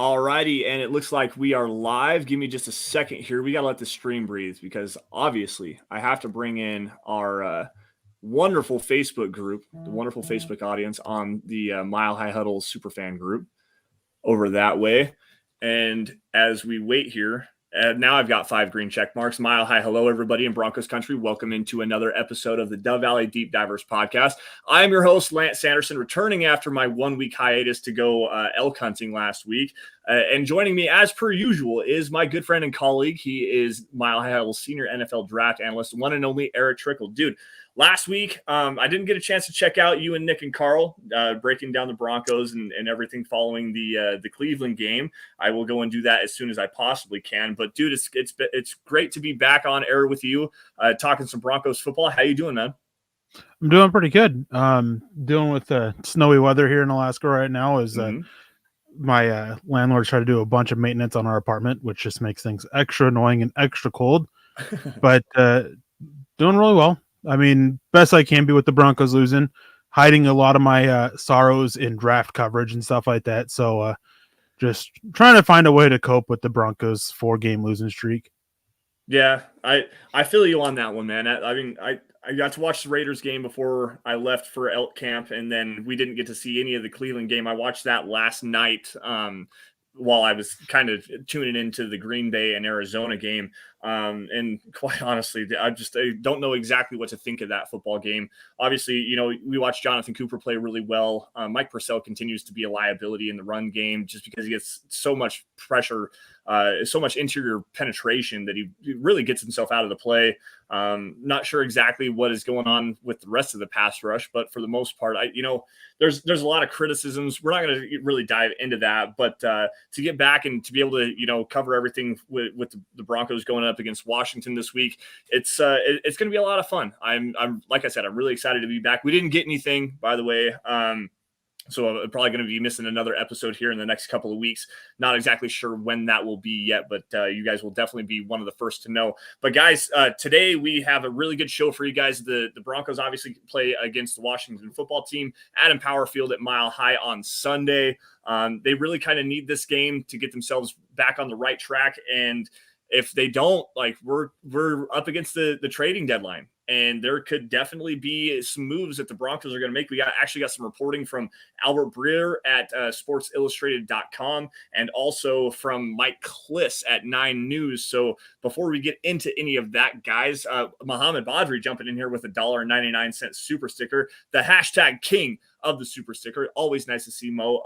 Alrighty, and it looks like we are live. Give me just a second here. We got to let the stream breathe because obviously I have to bring in our wonderful Facebook group, the wonderful Facebook audience on the Mile High Huddle Superfan group over that way. And as we wait here, now I've got 5 green check marks. Mile High, hello, everybody in Broncos country. Welcome into another episode of the Dove Valley Deep Divers podcast. I am your host, Lance Sanderson, returning after my 1-week hiatus to go elk hunting last week. And joining me, as per usual, is my good friend and colleague. He is Mile High Huddle senior NFL draft analyst, one and only Erick Trickel. Dude, last week, I didn't get a chance to check out you and Nick and Carl breaking down the Broncos and everything following the Cleveland game. I will go and do that as soon as I possibly can. But dude, it's great to be back on air with you, talking some Broncos football. How you doing, man? I'm doing pretty good. Dealing with the snowy weather here in Alaska right now. My landlord tried to do a bunch of maintenance on our apartment, which just makes things extra annoying and extra cold. But doing really well. I mean, best I can be with the Broncos losing, hiding a lot of my sorrows in draft coverage and stuff like that. So just trying to find a way to cope with the Broncos 4-game losing streak. Yeah, I feel you on that one, man. I got to watch the Raiders game before I left for elk camp, and then we didn't get to see any of the Cleveland game. I watched that last night while I was kind of tuning into the Green Bay and Arizona game. And quite honestly, I don't know exactly what to think of that football game. Obviously, you know, we watched Jonathan Cooper play really well. Mike Purcell continues to be a liability in the run game just because he gets so much pressure, so much interior penetration that he really gets himself out of the play. Not sure exactly what is going on with the rest of the pass rush, but for the most part, there's a lot of criticisms. We're not going to really dive into that, but to get back and to be able to, cover everything with the Broncos going up against Washington this week, it's going to be a lot of fun. I'm like I said, I'm really excited to be back. We didn't get anything, by the way. So I'm probably going to be missing another episode here in the next couple of weeks. Not exactly sure when that will be yet, but you guys will definitely be one of the first to know. But guys, today we have a really good show for you guys. The Broncos obviously play against the Washington football team at Empower Field at Mile High on Sunday. They really kind of need this game to get themselves back on the right track. And if they don't, we're up against the trading deadline. And there could definitely be some moves that the Broncos are going to make. We actually got some reporting from Albert Breer at sportsillustrated.com and also from Mike Kliss at 9 News. So before we get into any of that, guys, Mohammed Badri jumping in here with $1.99 super sticker, the hashtag king of the super sticker. Always nice to see Mo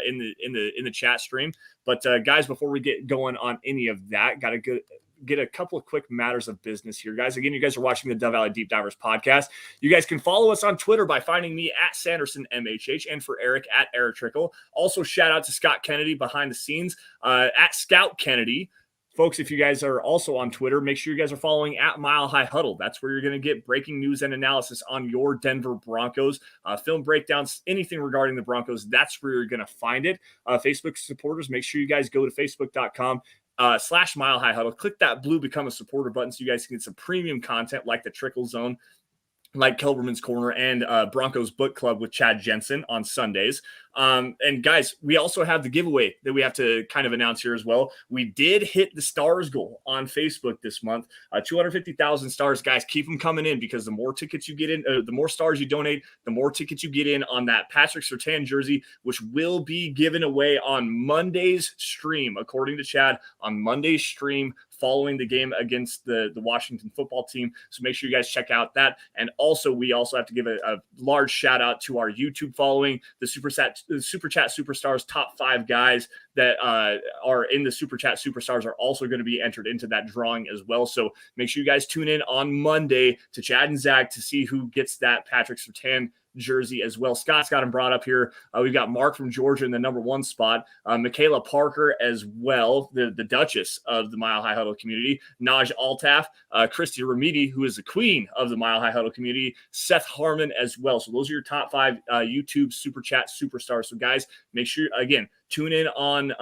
in the chat stream. But guys, before we get going on any of that, got to get a couple of quick matters of business here, guys. Again, you guys are watching the Dove Valley Deep Divers podcast. You guys can follow us on Twitter by finding me at Sanderson MHH and for Erick at Erick Trickel. Also, shout out to Scott Kennedy behind the scenes at Scout Kennedy. Folks, if you guys are also on Twitter, make sure you guys are following at Mile High Huddle. That's where you're going to get breaking news and analysis on your Denver Broncos, film breakdowns, anything regarding the Broncos. That's where you're going to find it. Facebook supporters, make sure you guys go to facebook.com /Mile High Huddle. Click that blue Become a Supporter button so you guys can get some premium content like the Trickel Zone, like Kelberman's Corner, and Broncos Book Club with Chad Jensen on Sundays. And guys, we also have the giveaway that we have to kind of announce here as well. We did hit the stars goal on Facebook this month, 250,000 stars. Guys, keep them coming in because the more tickets you get in, the more stars you donate, the more tickets you get in on that Patrick Surtain jersey, which will be given away on Monday's stream, according to Chad, on Monday's stream following the game against the Washington football team. So make sure you guys check out that. And also, we also have to give a large shout out to our YouTube following, the Super Chat Superstars top 5 guys that are in the Super Chat Superstars are also going to be entered into that drawing as well. So make sure you guys tune in on Monday to Chad and Zach to see who gets that Patrick Surtain jersey as well. Scott's got him brought up here. We've got Mark from Georgia in the number 1 spot. Michaela Parker as well, the Duchess of the Mile High Huddle community. Naj Altaf, Christy Remedi, who is the queen of the Mile High Huddle community. Seth Harmon as well. So those are your top 5 YouTube Super Chat Superstars. So guys, make sure, again, tune in on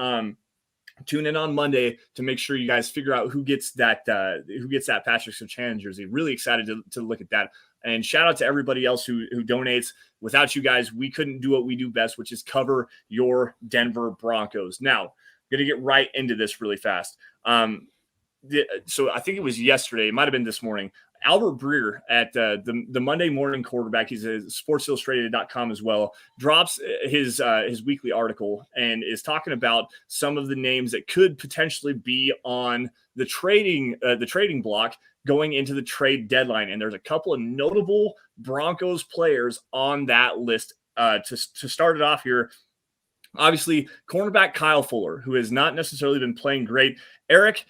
Monday to make sure you guys figure out who gets that Patrick Surtain jersey. Really excited to look at that. And shout out to everybody else who donates. Without you guys, we couldn't do what we do best, which is cover your Denver Broncos. Now, I'm going to get right into this really fast. So I think it was yesterday. It might have been this morning. Albert Breer at the Monday Morning Quarterback, he's at sportsillustrated.com as well, drops his weekly article and is talking about some of the names that could potentially be on the trading block going into the trade deadline. And there's a couple of notable Broncos players on that list. To start it off here, obviously, cornerback Kyle Fuller, who has not necessarily been playing great. Eric,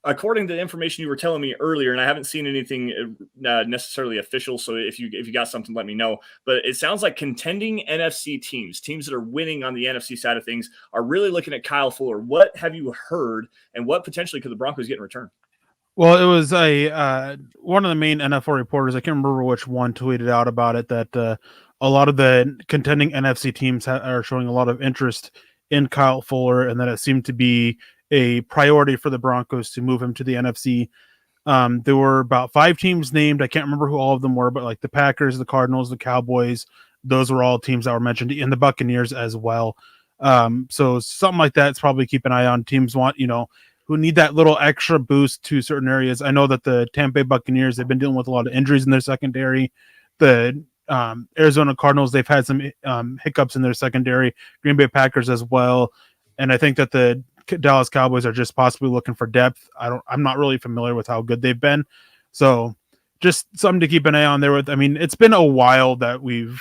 according to the information you were telling me earlier, and I haven't seen anything necessarily official, so if you got something, let me know. But it sounds like contending NFC teams that are winning on the NFC side of things, are really looking at Kyle Fuller. What have you heard, and what potentially could the Broncos get in return? Well, it was one of the main NFL reporters, I can't remember which one, tweeted out about it, that a lot of the contending NFC teams are showing a lot of interest in Kyle Fuller, and that it seemed to be a priority for the Broncos to move him to the NFC. There were about 5 teams named. I can't remember who all of them were, but like the Packers, the Cardinals, the Cowboys, those were all teams that were mentioned, in the Buccaneers as well. So something like that, it's probably keep an eye on. Teams want, who need that little extra boost to certain areas. I know that the Tampa Bay Buccaneers, they've been dealing with a lot of injuries in their secondary. The Arizona Cardinals, they've had some hiccups in their secondary. Green Bay Packers as well. And I think that the Dallas Cowboys are just possibly looking for depth. I'm not really familiar with how good they've been. So just something to keep an eye on there with. I mean, it's been a while that we've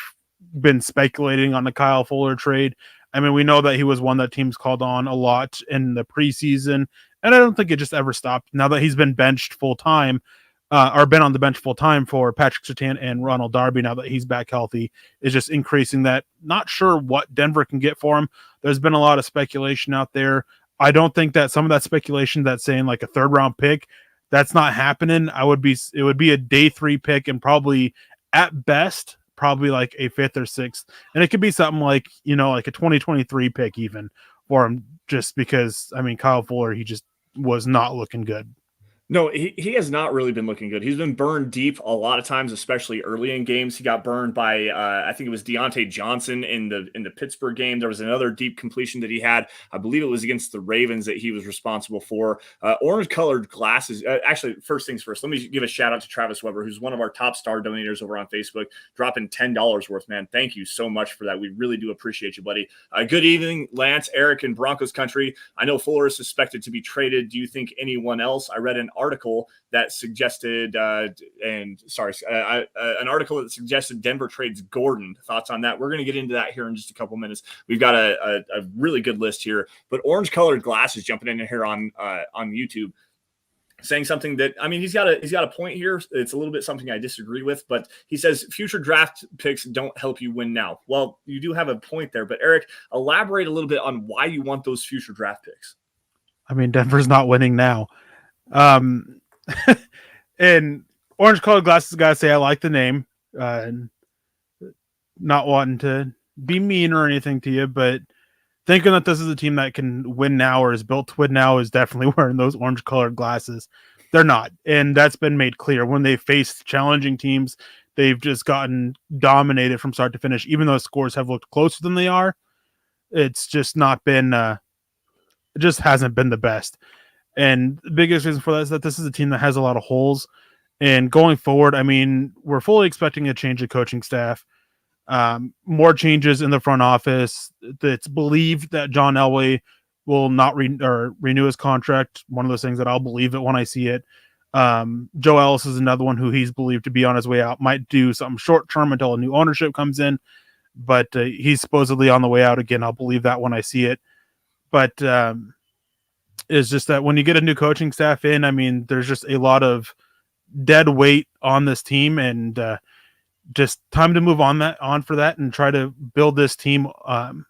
been speculating on the Kyle Fuller trade. I mean, we know that he was one that teams called on a lot in the preseason, and I don't think it just ever stopped. Now that he's been benched full time, or been on the bench full time for Patrick Surtain and Ronald Darby, now that he's back healthy, is just increasing that. Not sure what Denver can get for him. There's been a lot of speculation out there. I don't think that some of that speculation that's saying like a 3rd round pick, that's not happening. It would be a day 3 pick, and probably at best, probably like a 5th or 6th. And it could be something like, like a 2023 pick even for him, just because, I mean, Kyle Fuller, he just was not looking good. No, he has not really been looking good. He's been burned deep a lot of times, especially early in games. He got burned by I think it was Deontay Johnson in the Pittsburgh game. There was another deep completion that he had. I believe it was against the Ravens that he was responsible for. Orange-colored glasses. Actually, first things first, let me give a shout-out to Travis Weber, who's one of our top star donators over on Facebook, dropping $10 worth, man. Thank you so much for that. We really do appreciate you, buddy. Good evening, Lance, Eric, and Broncos country. I know Fuller is suspected to be traded. Do you think anyone else? I read an article that suggested an article that suggested Denver trades Gordon. Thoughts on that? We're going to get into that here in just a couple minutes. We've got a really good list here, but orange colored glasses jumping in here on YouTube, saying something that, I mean, he's got a point here. It's a little bit something I disagree with, but he says future draft picks don't help you win now. Well, you do have a point there, but Eric, elaborate a little bit on why you want those future draft picks. I mean, Denver's not winning now. And orange colored glasses, gotta say I like the name, not wanting to be mean or anything to you, but thinking that this is a team that can win now or is built to win now is definitely wearing those orange colored glasses. They're not, and that's been made clear. When they faced challenging teams, they've just gotten dominated from start to finish. Even though scores have looked closer than they are, it's just not been it just hasn't been the best. And the biggest reason for that is that this is a team that has a lot of holes. And going forward, I mean, we're fully expecting a change of coaching staff, more changes in the front office. It's believed that John Elway will not renew his contract. One of those things that I'll believe it when I see it. Joe Ellis is another one who he's believed to be on his way out. Might do something short term until a new ownership comes in, but he's supposedly on the way out again. I'll believe that when I see it. But it's just that when you get a new coaching staff in, I mean, there's just a lot of dead weight on this team, and just time to move on for that and try to build this team going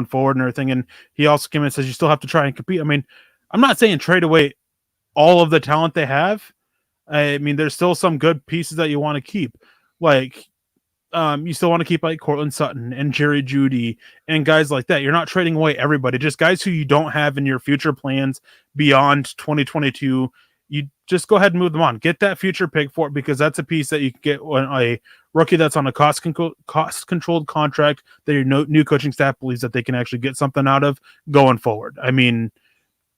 forward and everything. And he also came in and says you still have to try and compete. I mean, I'm not saying trade away all of the talent they have. I mean, there's still some good pieces that you want to keep. Like, you still want to keep like Cortland Sutton and Jerry Jeudy and guys like that. You're not trading away everybody, just guys who you don't have in your future plans beyond 2022. you just go ahead and move them on. Get that future pick for it, because that's a piece that you can get when a rookie that's on a cost controlled contract that your new coaching staff believes that they can actually get something out of going forward. I mean,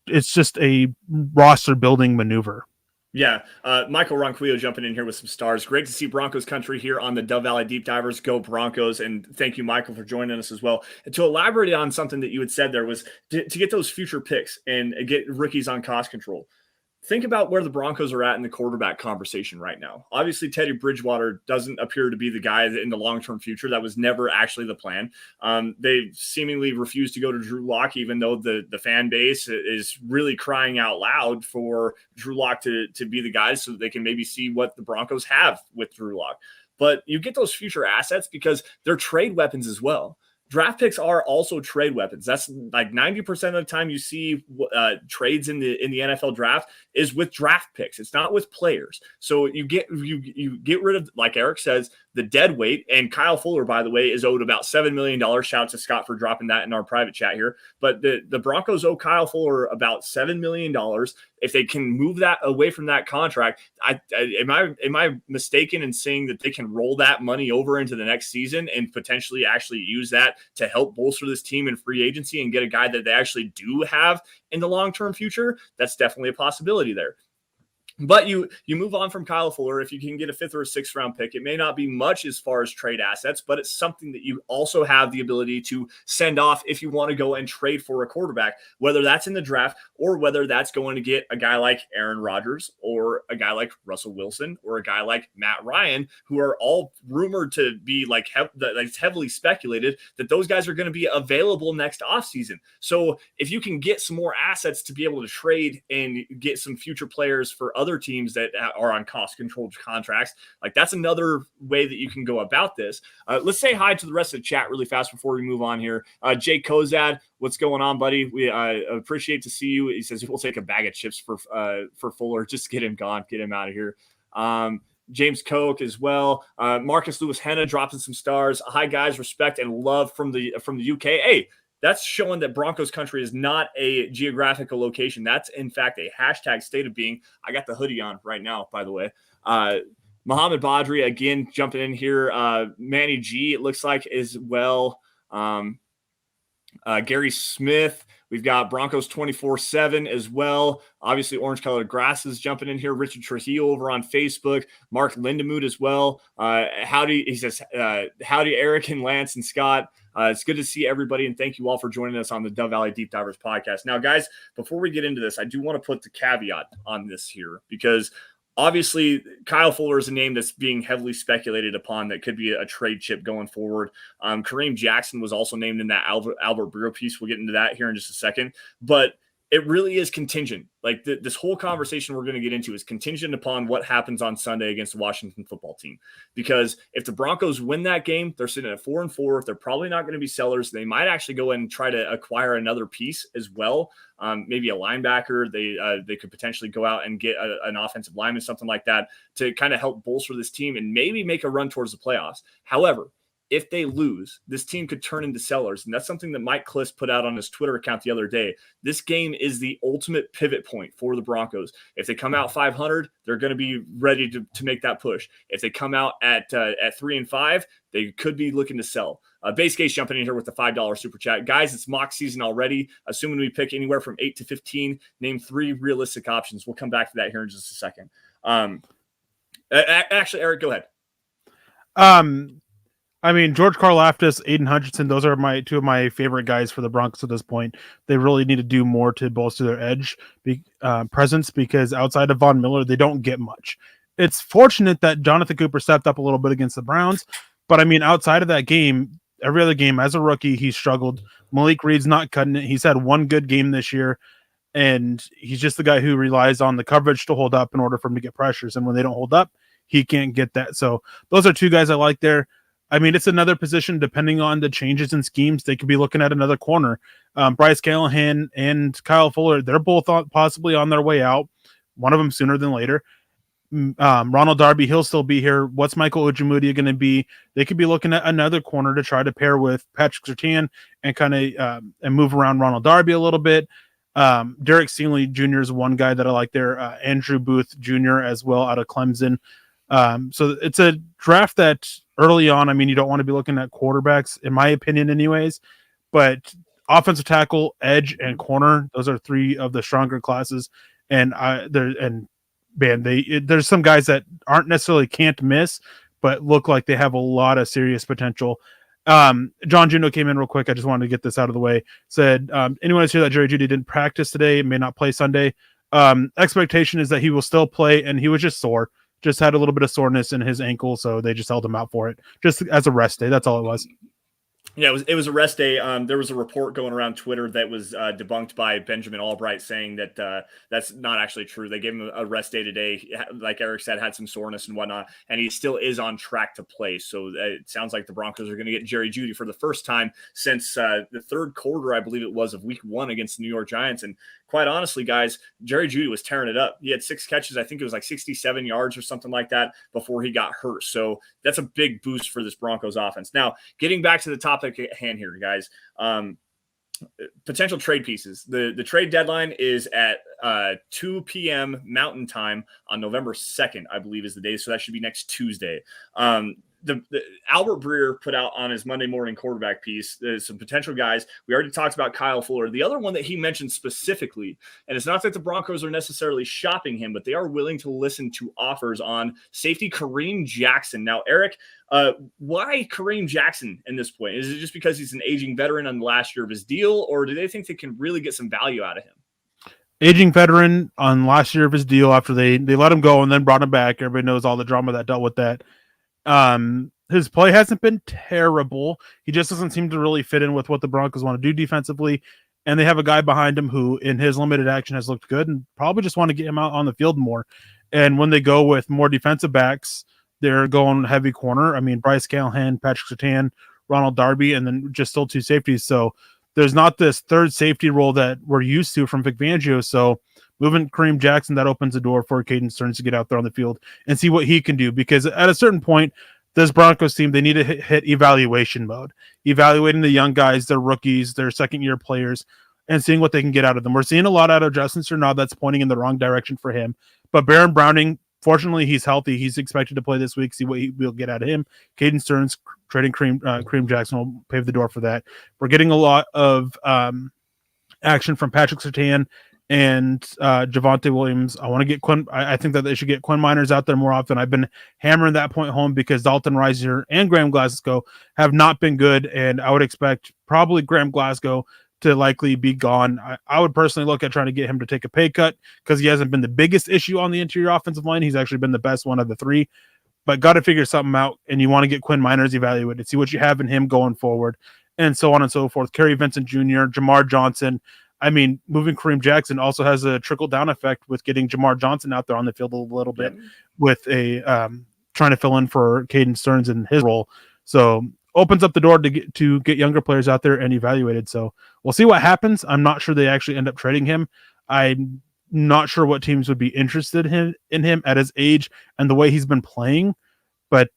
it's just a roster building maneuver. Yeah, Michael Ronquillo jumping in here with some stars. Great to see Broncos country here on the Dove Valley Deep Divers. Go Broncos. And thank you, Michael, for joining us as well. And to elaborate on something that you had said there was to get those future picks and get rookies on cost control. Think about where the Broncos are at in the quarterback conversation right now. Obviously, Teddy Bridgewater doesn't appear to be the guy in the long-term future. That was never actually the plan. They seemingly refused to go to Drew Lock, even though the fan base is really crying out loud for Drew Lock to be the guy so that they can maybe see what the Broncos have with Drew Lock. But you get those future assets because they're trade weapons as well. Draft picks are also trade weapons. That's like 90% of the time you see trades in the NFL draft is with draft picks. It's not with players. So you get rid of, like Eric says, the dead weight. And Kyle Fuller, by the way, is owed about $7 million. Shout out to Scott for dropping that in our private chat here. But the Broncos owe Kyle Fuller about $7 million. If they can move that away from that contract, am I mistaken in saying that they can roll that money over into the next season and potentially actually use that to help bolster this team in free agency and get a guy that they actually do have in the long-term future? That's definitely a possibility there. But you move on from Kyle Fuller. If you can get a 5th or a 6th round pick, it may not be much as far as trade assets, but it's something that you also have the ability to send off if you want to go and trade for a quarterback, whether that's in the draft or whether that's going to get a guy like Aaron Rodgers or a guy like Russell Wilson or a guy like Matt Ryan, who are all rumored to be like heavily speculated that those guys are going to be available next offseason. So if you can get some more assets to be able to trade and get some future players for other teams that are on cost controlled contracts, like that's another way that you can go about this. Let's say hi to the rest of the chat really fast before we move on here. Jake Kozad, what's going on, buddy? We appreciate to see you. He says we'll take a bag of chips for Fuller. Just get him gone, get him out of here. James Koch as well. Marcus Lewis Henna dropping some stars. Hi guys, respect and love from the UK. Hey, that's showing that Broncos country is not a geographical location. That's, in fact, a hashtag state of being. I got the hoodie on right now, by the way. Mohammed Badri, again, jumping in here. Manny G, it looks like, as well. Gary Smith. We've got Broncos 24/7 as well. Obviously, orange-colored grasses jumping in here. Richard Trujillo over on Facebook. Mark Lindemood as well. He says, howdy, Eric and Lance and Scott. It's good to see everybody, and thank you all for joining us on the Dove Valley Deep Divers podcast. Now, guys, before we get into this, I do want to put the caveat on this here because obviously Kyle Fuller is a name that's being heavily speculated upon that could be a trade chip going forward. Kareem Jackson was also named in that Albert Breer piece. We'll get into that here in just a second. But it really is contingent. Like this whole conversation we're going to get into is contingent upon what happens on Sunday against the Washington football team. Because if the Broncos win that game, they're sitting at 4-4. They're probably not going to be sellers. They might actually go in and try to acquire another piece as well. Maybe a linebacker. They could potentially go out and get an offensive lineman, something like that, to kind of help bolster this team and maybe make a run towards the playoffs. However, if they lose, this team could turn into sellers. And that's something that Mike Kliss put out on his Twitter account the other day. This game is the ultimate pivot point for the Broncos. If they come out 500, they're going to be ready to make that push. If they come out at 3-5, they could be looking to sell. Base Case jumping in here with the $5 super chat. Guys, it's mock season already. Assuming we pick anywhere from 8 to 15, name 3 realistic options. We'll come back to that here in just a second. Actually, Eric, go ahead. I mean, George Karlaftis, Aiden Hutchinson, those are two of my favorite guys for the Broncos at this point. They really need to do more to bolster their edge presence because outside of Von Miller, they don't get much. It's fortunate that Jonathan Cooper stepped up a little bit against the Browns, but I mean, outside of that game, every other game as a rookie, he struggled. Malik Reed's not cutting it. He's had one good game this year, and he's just the guy who relies on the coverage to hold up in order for him to get pressures. And when they don't hold up, he can't get that. So those are two guys I like there. I mean, it's another position, depending on the changes in schemes, they could be looking at another corner. Bryce Callahan and Kyle Fuller, they're both possibly on their way out. One of them sooner than later. Ronald Darby, he'll still be here. What's Michael Ojemudia going to be? They could be looking at another corner to try to pair with Patrick Surtain and kind of and move around Ronald Darby a little bit. Derek Stingley Jr. is one guy that I like there. Andrew Booth Jr. as well out of Clemson. So it's a draft that early on, I mean, you don't want to be looking at quarterbacks, in my opinion, anyways. But offensive tackle, edge, and corner, those are three of the stronger classes. And there's some guys that aren't necessarily can't miss, but look like they have a lot of serious potential. John Juno came in real quick. I just wanted to get this out of the way. Said, anyone is here that Jerry Jeudy didn't practice today, may not play Sunday. Expectation is that he will still play, and he was just sore. Just had a little bit of soreness in his ankle, so they just held him out for it, just as a rest day. That's all it was. Yeah, it was a rest day. There was a report going around Twitter that was debunked by Benjamin Albright saying that that's not actually true. They gave him a rest day today. Like Eric said, had some soreness and whatnot, and he still is on track to play. So it sounds like the Broncos are going to get Jerry Jeudy for the first time since the third quarter, I believe it was, of week 1 against the New York Giants. And quite honestly, guys, Jerry Jeudy was tearing it up. He had 6 catches. I think it was like 67 yards or something like that before he got hurt. So that's a big boost for this Broncos offense. Now, getting back to the topic at hand here, guys. Potential trade pieces. The trade deadline is at 2 p.m. Mountain Time on November 2nd, I believe is the day. So that should be next Tuesday. The Albert Breer put out on his Monday morning quarterback piece, there's some potential guys. We already talked about Kyle Fuller. The other one that he mentioned specifically, and it's not that the Broncos are necessarily shopping him, but they are willing to listen to offers on safety Kareem Jackson. Now, Eric, why Kareem Jackson in this point? Is it just because he's an aging veteran on the last year of his deal, or do they think they can really get some value out of him? Aging veteran on last year of his deal after they let him go and then brought him back. Everybody knows all the drama that dealt with that. His play hasn't been terrible. He just doesn't seem to really fit in with what the Broncos want to do defensively. And they have a guy behind him who, in his limited action, has looked good and probably just want to get him out on the field more. And when they go with more defensive backs, they're going heavy corner. I mean, Bryce Callahan, Patrick Surtain, Ronald Darby, and then just still 2 safeties. So there's not this third safety role that we're used to from Vic Fangio. So moving Kareem Jackson, that opens the door for Caden Stearns to get out there on the field and see what he can do. Because at a certain point, this Broncos team, they need to hit evaluation mode, evaluating the young guys, their rookies, their second-year players, and seeing what they can get out of them. We're seeing a lot out of Justin Strnad that's pointing in the wrong direction for him. But Baron Browning, fortunately, he's healthy. He's expected to play this week, see what we'll get out of him. Caden Stearns, trading Kareem Jackson will pave the door for that. We're getting a lot of action from Patrick Surtain and Javonte Williams. I want to get Quinn. I think that they should get Quinn Miners out there more often. I've been hammering that point home because Dalton Risner and Graham Glasgow have not been good, and I would expect probably Graham Glasgow to likely be gone. I would personally look at trying to get him to take a pay cut because he hasn't been the biggest issue on the interior offensive line. He's actually been the best one of the 3, but got to figure something out, and you want to get Quinn Miners evaluated, see what you have in him going forward, and so on and so forth. Kerry Vincent Jr., Jamar Johnson. I mean, moving Kareem Jackson also has a trickle-down effect with getting Jamar Johnson out there on the field a little bit with a trying to fill in for Caden Stearns in his role. So opens up the door to get younger players out there and evaluated. So we'll see what happens. I'm not sure they actually end up trading him. I'm not sure what teams would be interested in him at his age and the way he's been playing. But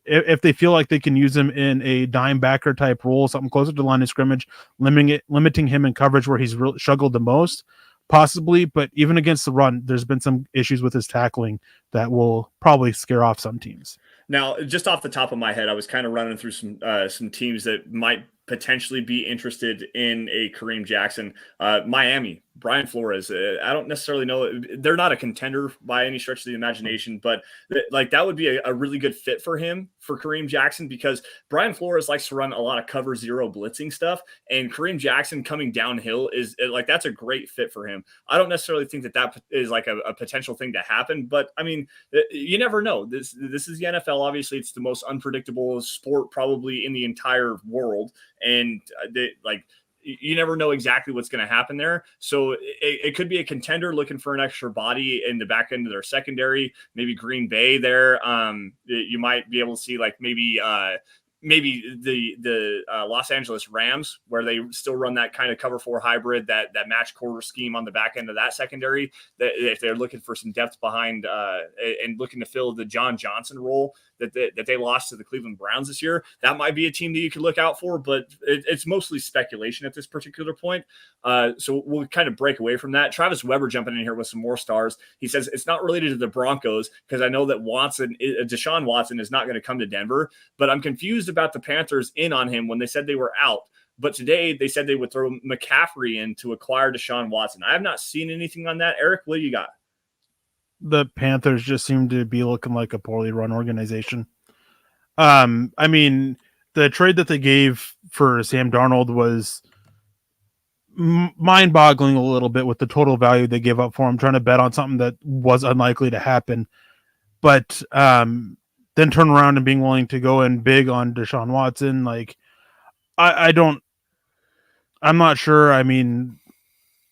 if they feel like they can use him in a dime backer type role, something closer to the line of scrimmage, limiting him in coverage where he's really struggled the most, possibly. But even against the run, there's been some issues with his tackling that will probably scare off some teams. Now, just off the top of my head, I was kind of running through some teams that might potentially be interested in a Kareem Jackson. Miami, Brian Flores. I don't necessarily know. They're not a contender by any stretch of the imagination, but like that would be a really good fit for him, for Kareem Jackson, because Brian Flores likes to run a lot of cover zero blitzing stuff, and Kareem Jackson coming downhill is like, that's a great fit for him. I don't necessarily think that is like a potential thing to happen, but I mean, you never know. This is the NFL. Obviously, it's the most unpredictable sport probably in the entire world. And you never know exactly what's going to happen there. So it could be a contender looking for an extra body in the back end of their secondary, maybe Green Bay there. You might be able to see like maybe the Los Angeles Rams, where they still run that kind of cover 4 hybrid, that match quarter scheme on the back end of that secondary, that if they're looking for some depth behind and looking to fill the John Johnson role, that they lost to the Cleveland Browns this year. That might be a team that you could look out for, but it's mostly speculation at this particular point. So we'll kind of break away from that. Travis Weber jumping in here with some more stars. He says it's not related to the Broncos because I know that Deshaun Watson is not going to come to Denver, but I'm confused about the Panthers in on him when they said they were out. But today they said they would throw McCaffrey in to acquire Deshaun Watson. I have not seen anything on that. Eric, what do you got? The Panthers just seem to be looking like a poorly run organization. I mean, the trade that they gave for Sam Darnold was mind-boggling a little bit with the total value they gave up for him, trying to bet on something that was unlikely to happen. But then turn around and being willing to go in big on Deshaun Watson, like I'm not sure. I mean,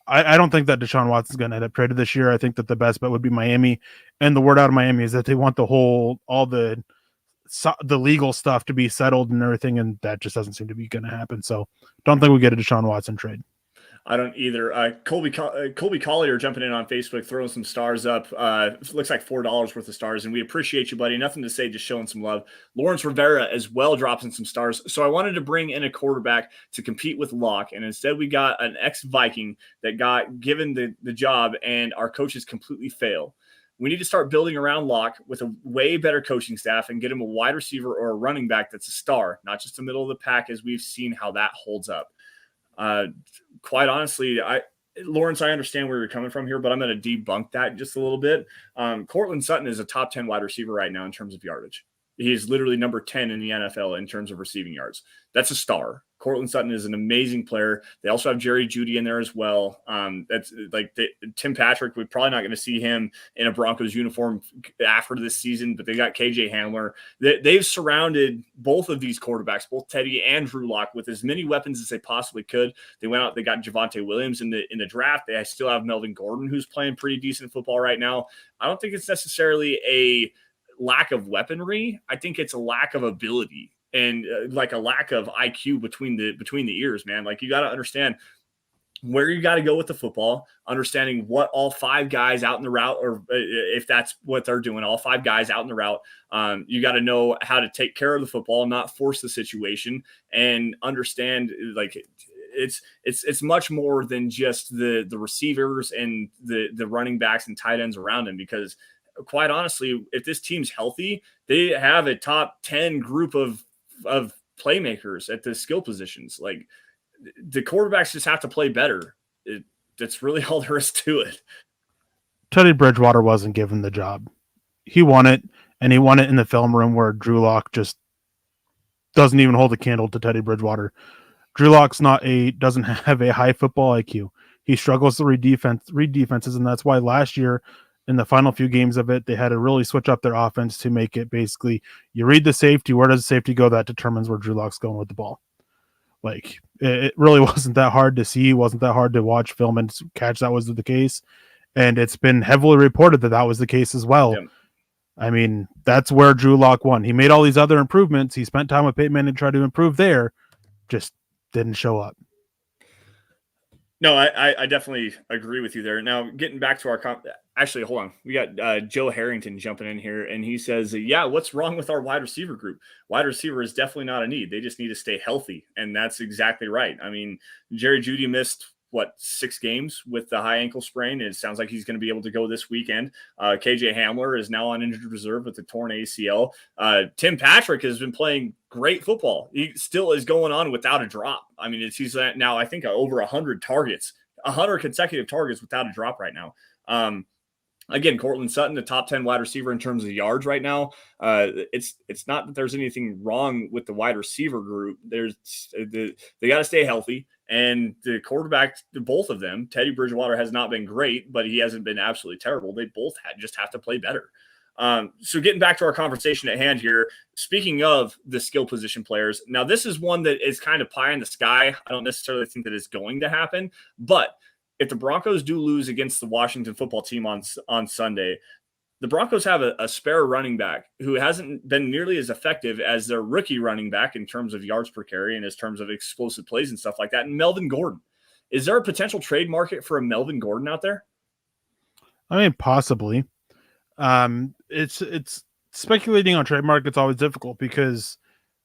I don't think that Deshaun Watson's going to end up traded this year. I think that the best bet would be Miami, and the word out of Miami is that they want all the legal stuff to be settled and everything, and that just doesn't seem to be going to happen. So, don't think we get a Deshaun Watson trade. I don't either. Colby Collier jumping in on Facebook, throwing some stars up. Looks like $4 worth of stars, and we appreciate you, buddy. Nothing to say, just showing some love. Lawrence Rivera as well, dropping some stars. So I wanted to bring in a quarterback to compete with Locke, and instead we got an ex-Viking that got given the job, and our coaches completely fail. We need to start building around Locke with a way better coaching staff and get him a wide receiver or a running back that's a star, not just the middle of the pack, as we've seen how that holds up. Quite honestly, Lawrence, I understand where you're coming from here, but I'm going to debunk that just a little bit. Cortland Sutton is a top 10 wide receiver right now in terms of yardage. He's literally number 10 in the NFL in terms of receiving yards. That's a star. Cortland Sutton is an amazing player. They also have Jerry Jeudy in there as well. That's like Tim Patrick. We're probably not going to see him in a Broncos uniform after this season, but they got KJ Hamler. They've surrounded both of these quarterbacks, both Teddy and Drew Lock, with as many weapons as they possibly could. They went out, they got Javonte Williams in the draft. They still have Melvin Gordon, who's playing pretty decent football right now. I don't think it's necessarily a lack of weaponry. I think it's a lack of ability and like a lack of IQ between the ears, man. Like, you got to understand where you got to go with the football, understanding what all five guys out in the route, or if that's what they're doing, all five guys out in the route. You got to know how to take care of the football, not force the situation, and understand like it's much more than just the receivers and the running backs and tight ends around him, because quite honestly, if this team's healthy, they have a top 10 group of playmakers at the skill positions. Like, the quarterbacks just have to play better. That's really all there is to it. Teddy Bridgewater wasn't given the job. He won it, and he won it in the film room where Drew Lock just doesn't even hold a candle to Teddy Bridgewater. Drew Lock's doesn't have a high football IQ. He struggles to read defenses, and that's why last year in the final few games of it, they had to really switch up their offense to make it basically, you read the safety, where does the safety go? That determines where Drew Lock's going with the ball. Like, it really wasn't that hard to see, wasn't that hard to watch film and catch that was the case. And it's been heavily reported that was the case as well. Yep. I mean, that's where Drew Lock won. He made all these other improvements. He spent time with Peyton Manning to try to improve there, just didn't show up. No, I definitely agree with you there. Now, getting back to our actually, hold on. We got Joe Harrington jumping in here, and he says, yeah, what's wrong with our wide receiver group? Wide receiver is definitely not a need. They just need to stay healthy, and that's exactly right. I mean, Jerry Jeudy missed, 6 games with the high ankle sprain, and it sounds like he's going to be able to go this weekend. KJ Hamler is now on injured reserve with the torn ACL. Tim Patrick has been playing great football. He still is going on without a drop. I mean, he's now, I think, over 100 targets, 100 consecutive targets without a drop right now. Again, Cortland Sutton, the top 10 wide receiver in terms of yards right now. It's not that there's anything wrong with the wide receiver group. They got to stay healthy. And the quarterback, both of them, Teddy Bridgewater has not been great, but he hasn't been absolutely terrible. They both just have to play better. So getting back to our conversation at hand here, speaking of the skill position players, now this is one that is kind of pie in the sky. I don't necessarily think that it's going to happen, but if the Broncos do lose against the Washington football team on Sunday, the Broncos have a spare running back who hasn't been nearly as effective as their rookie running back in terms of yards per carry and in terms of explosive plays and stuff like that. And Melvin Gordon, is there a potential trade market for a Melvin Gordon out there? I mean, possibly. It's speculating on trade market's always difficult because,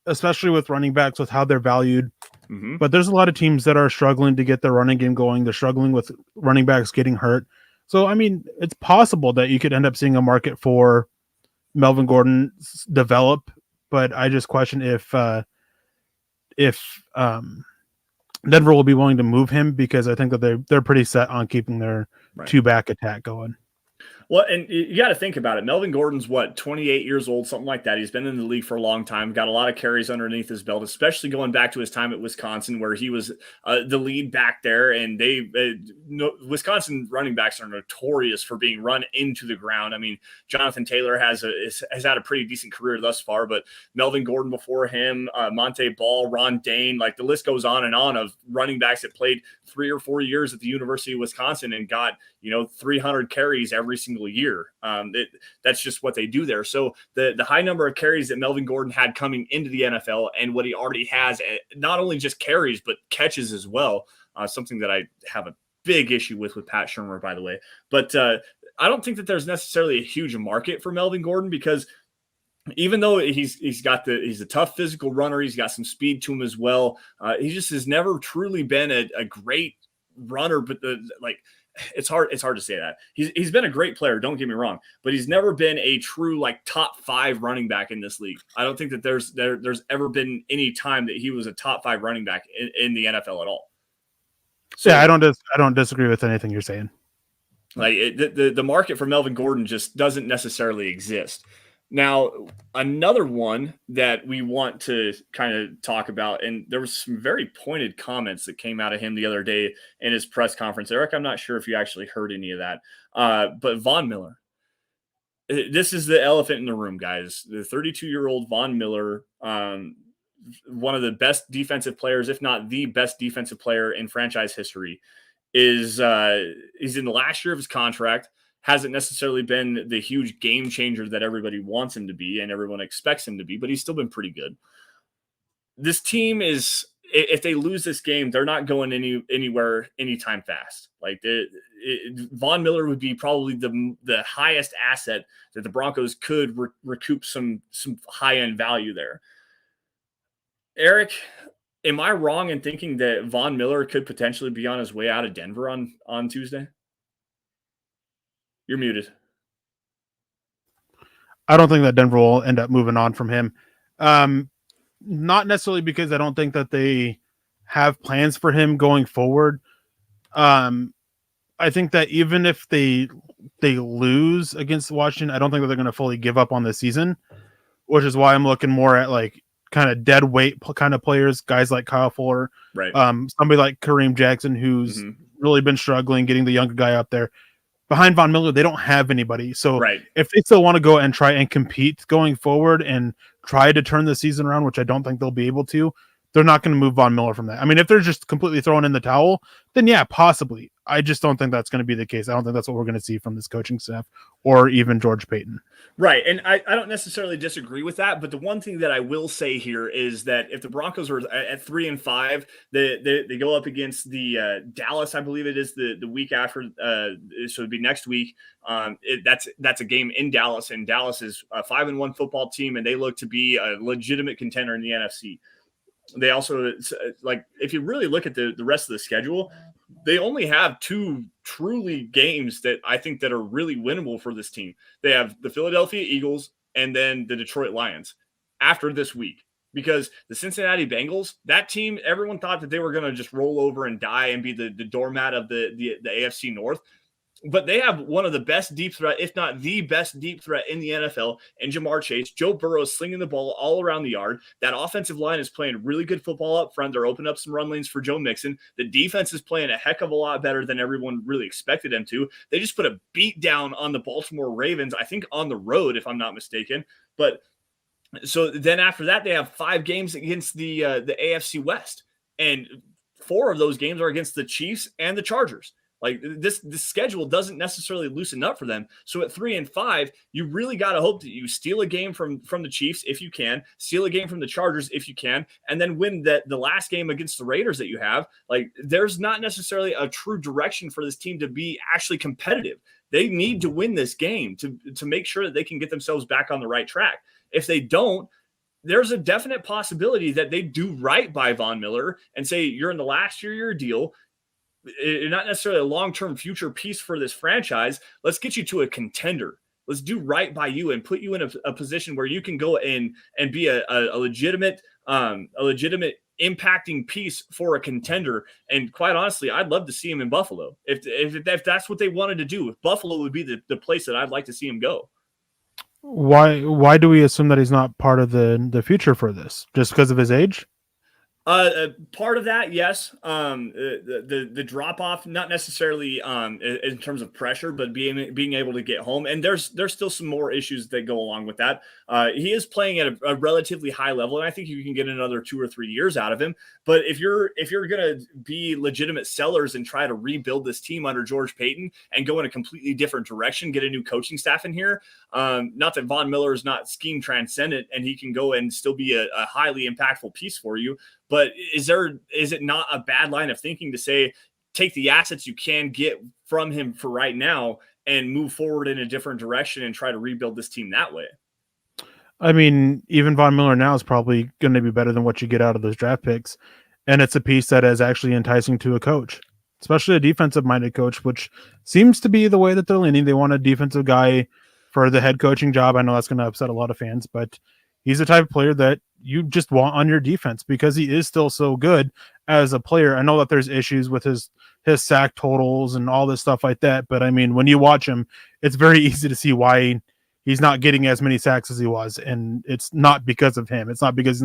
especially with running backs, with how they're valued. Mm-hmm. But there's a lot of teams that are struggling to get their running game going. They're struggling with running backs getting hurt. So, I mean, it's possible that you could end up seeing a market for Melvin Gordon develop, but I just question if Denver will be willing to move him, because I think that they're pretty set on keeping their two back attack going. Well, and you got to think about it. Melvin Gordon's 28 years old, something like that. He's been in the league for a long time, got a lot of carries underneath his belt, especially going back to his time at Wisconsin, where he was the lead back there. And Wisconsin running backs are notorious for being run into the ground. I mean, Jonathan Taylor has had a pretty decent career thus far, but Melvin Gordon before him, Monte Ball, Ron Dane, like the list goes on of running backs that played 3 or 4 years at the University of Wisconsin and got 300 carries every single year. That's just what they do there. So the high number of carries that Melvin Gordon had coming into the NFL, and what he already has, not only just carries but catches as well, something that I have a big issue with Pat Shurmur, by the way. But I don't think that there's necessarily a huge market for Melvin Gordon, because even though he's a tough physical runner, he's got some speed to him as well. He just has never truly been a great runner, but it's hard to say that. He's been a great player, don't get me wrong, but he's never been a true top 5 running back in this league. I don't think that there's ever been any time that he was a top 5 running back in the NFL at all. So yeah, I don't disagree with anything you're saying. The market for Melvin Gordon just doesn't necessarily exist. Now, another one that we want to kind of talk about, and there was some very pointed comments that came out of him the other day in his press conference. Eric, I'm not sure if you actually heard any of that, but Von Miller. This is the elephant in the room, guys. The 32-year-old Von Miller, one of the best defensive players, if not the best defensive player in franchise history, he's in the last year of his contract. Hasn't necessarily been the huge game changer that everybody wants him to be and everyone expects him to be, but he's still been pretty good. This team is, if they lose this game, they're not going anywhere anytime fast. Von Miller would be probably the highest asset that the Broncos could recoup some high-end value there. Eric, am I wrong in thinking that Von Miller could potentially be on his way out of Denver on Tuesday? You're muted. I don't think that Denver will end up moving on from him. Not necessarily because I don't think that they have plans for him going forward. I think that even if they lose against Washington, I don't think that they're going to fully give up on the season, which is why I'm looking more at kind of dead weight kind of players, guys like Kyle Fuller, right? Somebody like Kareem Jackson, who's really been struggling getting the younger guy up there. Behind Von Miller, they don't have anybody. So if they still want to go and try and compete going forward and try to turn the season around, which I don't think they'll be able to, they're not going to move Von Miller from that. I mean, if they're just completely throwing in the towel, then yeah, possibly. I just don't think that's going to be the case. I don't think that's what we're going to see from this coaching staff or even George Payton. Right. And I don't necessarily disagree with that. But the one thing that I will say here is that if the Broncos are at 3-5, they go up against the Dallas, I believe it is the week after. So it'd be next week. That's a game in Dallas, and Dallas is a 5-1 football team, and they look to be a legitimate contender in the NFC. They also, if you really look at the rest of the schedule, they only have 2 truly games that I think that are really winnable for this team. They have the Philadelphia Eagles and then the Detroit Lions after this week, because the Cincinnati Bengals, that team, everyone thought that they were going to just roll over and die and be the doormat of the AFC North. But they have one of the best deep threat, if not the best deep threat in the NFL, and Jamar Chase. Joe Burrow is slinging the ball all around the yard. That offensive line is playing really good football up front. They're opening up some run lanes for Joe Mixon. The defense is playing a heck of a lot better than everyone really expected them to. They just put a beat down on the Baltimore Ravens, I think on the road, if I'm not mistaken. But so then after that, they have 5 games against the AFC West, and 4 of those games are against the Chiefs and the Chargers. Like this schedule doesn't necessarily loosen up for them. So at 3-5, you really got to hope that you steal a game from the Chiefs if you can, steal a game from the Chargers if you can, and then win the last game against the Raiders that you have. Like there's not necessarily a true direction for this team to be actually competitive. They need to win this game to make sure that they can get themselves back on the right track. If they don't, there's a definite possibility that they do right by Von Miller and say, you're in the last year of your deal. You're not necessarily a long-term future piece for this franchise. Let's get you to a contender. Let's do right by you and put you in a position where you can go and be a legitimate impacting piece for a contender. And quite honestly, I'd love to see him in Buffalo. If that's what they wanted to do, if Buffalo would be the place that I'd like to see him go. Why do we assume that he's not part of the future for this? Just because of his age? Part of that, yes. The drop off, not necessarily in terms of pressure, but being able to get home. And there's still some more issues that go along with that. He is playing at a relatively high level, and I think you can get another 2 or 3 years out of him. But if you're gonna be legitimate sellers and try to rebuild this team under George Payton and go in a completely different direction, get a new coaching staff in here. Not that Von Miller is not scheme transcendent and he can go and still be a highly impactful piece for you. But is it not a bad line of thinking to say, take the assets you can get from him for right now and move forward in a different direction and try to rebuild this team that way? I mean, even Von Miller now is probably going to be better than what you get out of those draft picks. And it's a piece that is actually enticing to a coach, especially a defensive-minded coach, which seems to be the way that they're leaning. They want a defensive guy for the head coaching job. I know that's going to upset a lot of fans, but he's the type of player that you just want on your defense because he is still so good as a player. I know that there's issues with his sack totals and all this stuff like that, but I mean, when you watch him, it's very easy to see why he's not getting as many sacks as he was, and it's not because of him. It's not because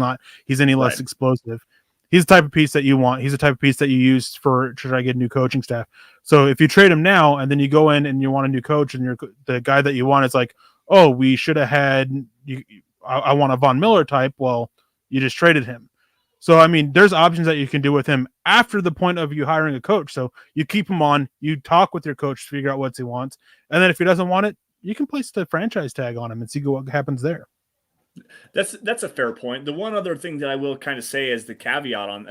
he's any less explosive. He's the type of piece that you want. He's the type of piece that you use to try to get a new coaching staff. So if you trade him now and then you go in and you want a new coach and the guy that you want is like, oh, we should have had I want a Von Miller type. Well, you just traded him. So, I mean, there's options that you can do with him after the point of you hiring a coach. So you keep him on, you talk with your coach to figure out what he wants. And then if he doesn't want it, you can place the franchise tag on him and see what happens there. That's a fair point. The one other thing that I will kind of say as the caveat on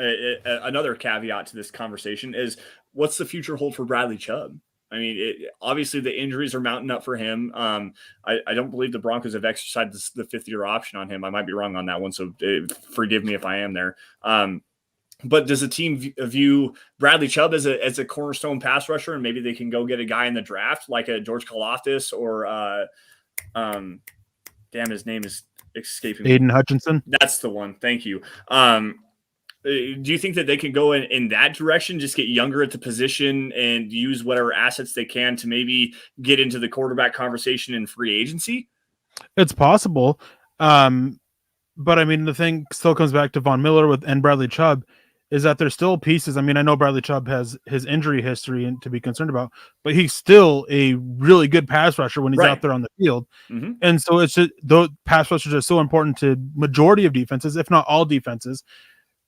another caveat to this conversation is what's the future hold for Bradley Chubb? I mean, obviously the injuries are mounting up for him. I don't believe the Broncos have exercised the 5th-year option on him. I might be wrong on that one, so forgive me if I am there. But does the team view Bradley Chubb as a cornerstone pass rusher, and maybe they can go get a guy in the draft like a George Karlaftis or his name is escaping me. Aiden Hutchinson? That's the one. Thank you. Do you think that they could go in that direction, just get younger at the position and use whatever assets they can to maybe get into the quarterback conversation in free agency? It's possible. But I mean, the thing still comes back to Von Miller and Bradley Chubb is that there's still pieces. I mean, I know Bradley Chubb has his injury history to be concerned about, but he's still a really good pass rusher when he's out there on the field. Mm-hmm. And so it's just those pass rushers are so important to majority of defenses, if not all defenses,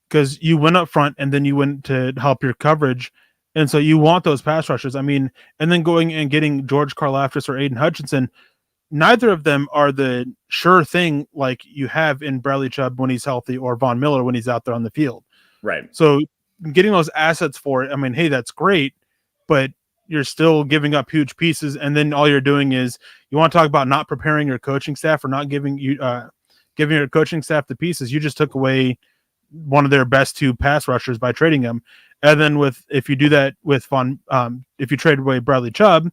because you went up front and then you went to help your coverage. And so you want those pass rushers. I mean, and then going and getting George Karlaftis or Aiden Hutchinson, neither of them are the sure thing like you have in Bradley Chubb when he's healthy or Von Miller when he's out there on the field. Right. So getting those assets for it, I mean, hey, that's great, but you're still giving up huge pieces. And then all you're doing is you want to talk about not preparing your coaching staff or not giving your coaching staff the pieces. You just took away one of their best 2 pass rushers by trading him. And then if you do that with if you trade away Bradley Chubb,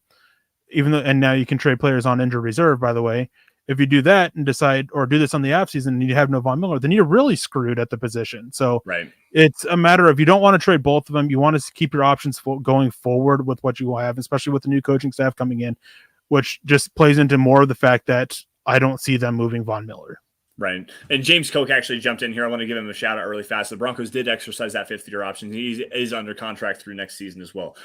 and now you can trade players on injured reserve, by the way, if you do that and decide or do this on the offseason and you have no Von Miller, then you're really screwed at the position. So it's a matter of you don't want to trade both of them. You want to keep your options going forward with what you have, especially with the new coaching staff coming in, which just plays into more of the fact that I don't see them moving Von Miller. Right. And James Koch actually jumped in here. I want to give him a shout out really fast. The Broncos did exercise that 5th-year option. He is under contract through next season as well.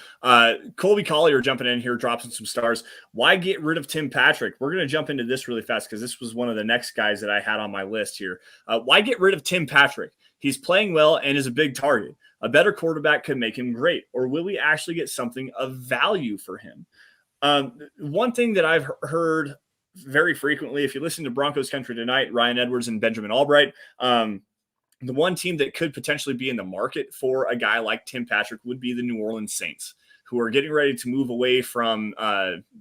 Colby Collier jumping in here, dropping some stars. Why get rid of Tim Patrick? We're going to jump into this really fast because this was one of the next guys that I had on my list here. Why get rid of Tim Patrick? He's playing well and is a big target. A better quarterback could make him great, or will we actually get something of value for him? One thing that I've heard very frequently, if you listen to Broncos Country Tonight, Ryan Edwards and Benjamin Albright, the one team that could potentially be in the market for a guy like Tim Patrick would be the New Orleans Saints, who are getting ready to move away from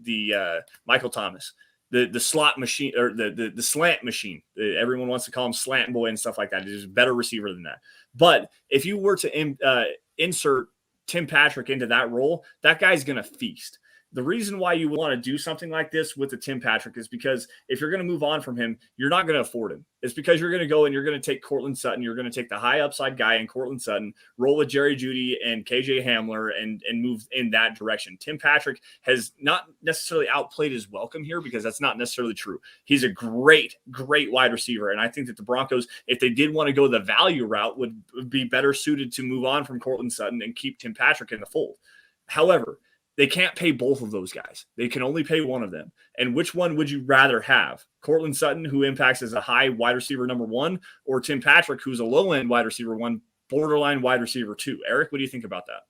the Michael Thomas, the slot machine, or the slant machine. Everyone wants to call him slant boy and stuff like that. He's a better receiver than that. But if you were to insert Tim Patrick into that role, that guy's going to feast. The reason why you want to do something like this with the Tim Patrick is because if you're going to move on from him, you're not going to afford him. It's because you're going to go and you're going to take Cortland Sutton. You're going to take the high upside guy in Cortland Sutton, roll with Jerry Jeudy and KJ Hamler and move in that direction. Tim Patrick has not necessarily outplayed his welcome here, because that's not necessarily true. He's a great, great wide receiver. And I think that the Broncos, if they did want to go the value route, would be better suited to move on from Cortland Sutton and keep Tim Patrick in the fold. However, they can't pay both of those guys. They can only pay one of them. And which one would you rather have? Cortland Sutton, who impacts as a high wide receiver number 1, or Tim Patrick, who's a low-end wide receiver 1, borderline wide receiver 2? Eric, what do you think about that?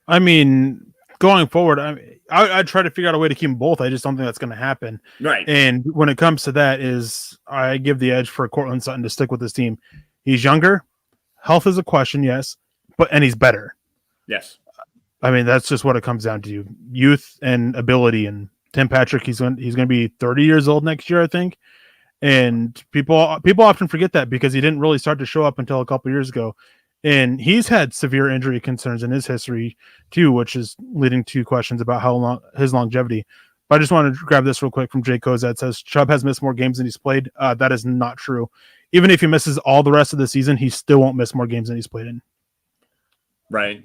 I mean, going forward, I try to figure out a way to keep them both. I just don't think that's going to happen. Right. And when it comes to that, I give the edge for Cortland Sutton to stick with this team. He's younger. Health is a question, yes, and he's better. Yes. I mean, that's just what it comes down to: youth and ability. And Tim Patrick, he's going to be 30 years old next year, I think. And people often forget that, because he didn't really start to show up until a couple years ago. And he's had severe injury concerns in his history too, which is leading to questions about how long his longevity. But I just wanted to grab this real quick from Jay Kozad. It says Chubb has missed more games than he's played. That is not true. Even if he misses all the rest of the season, he still won't miss more games than he's played in. Right.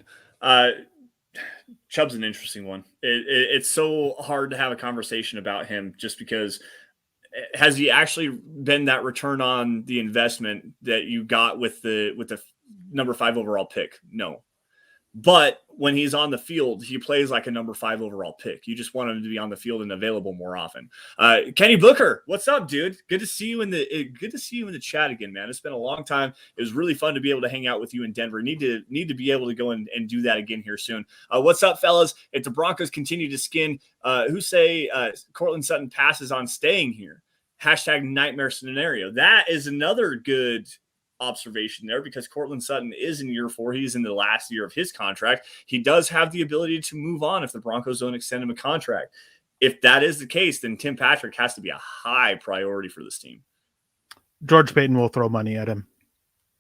Chubb's an interesting one. It's so hard to have a conversation about him, just because has he actually been that return on the investment that you got with the number 5 overall pick? No. But when he's on the field, he plays like a number 5 overall pick. You just want him to be on the field and available more often. Kenny Booker, what's up, dude? Good to see you in the chat again, man. It's been a long time. It was really fun to be able to hang out with you in Denver. Need to be able to go and do that again here soon. What's up, fellas? If the Broncos continue to skin, who say Cortland Sutton passes on staying here? # nightmare scenario. That is another good observation there, because Cortland Sutton is in year 4. He's in the last year of his contract. He does have the ability to move on if the Broncos don't extend him a contract. If that is the case, then Tim Patrick has to be a high priority for this team. George Payton will throw money at him.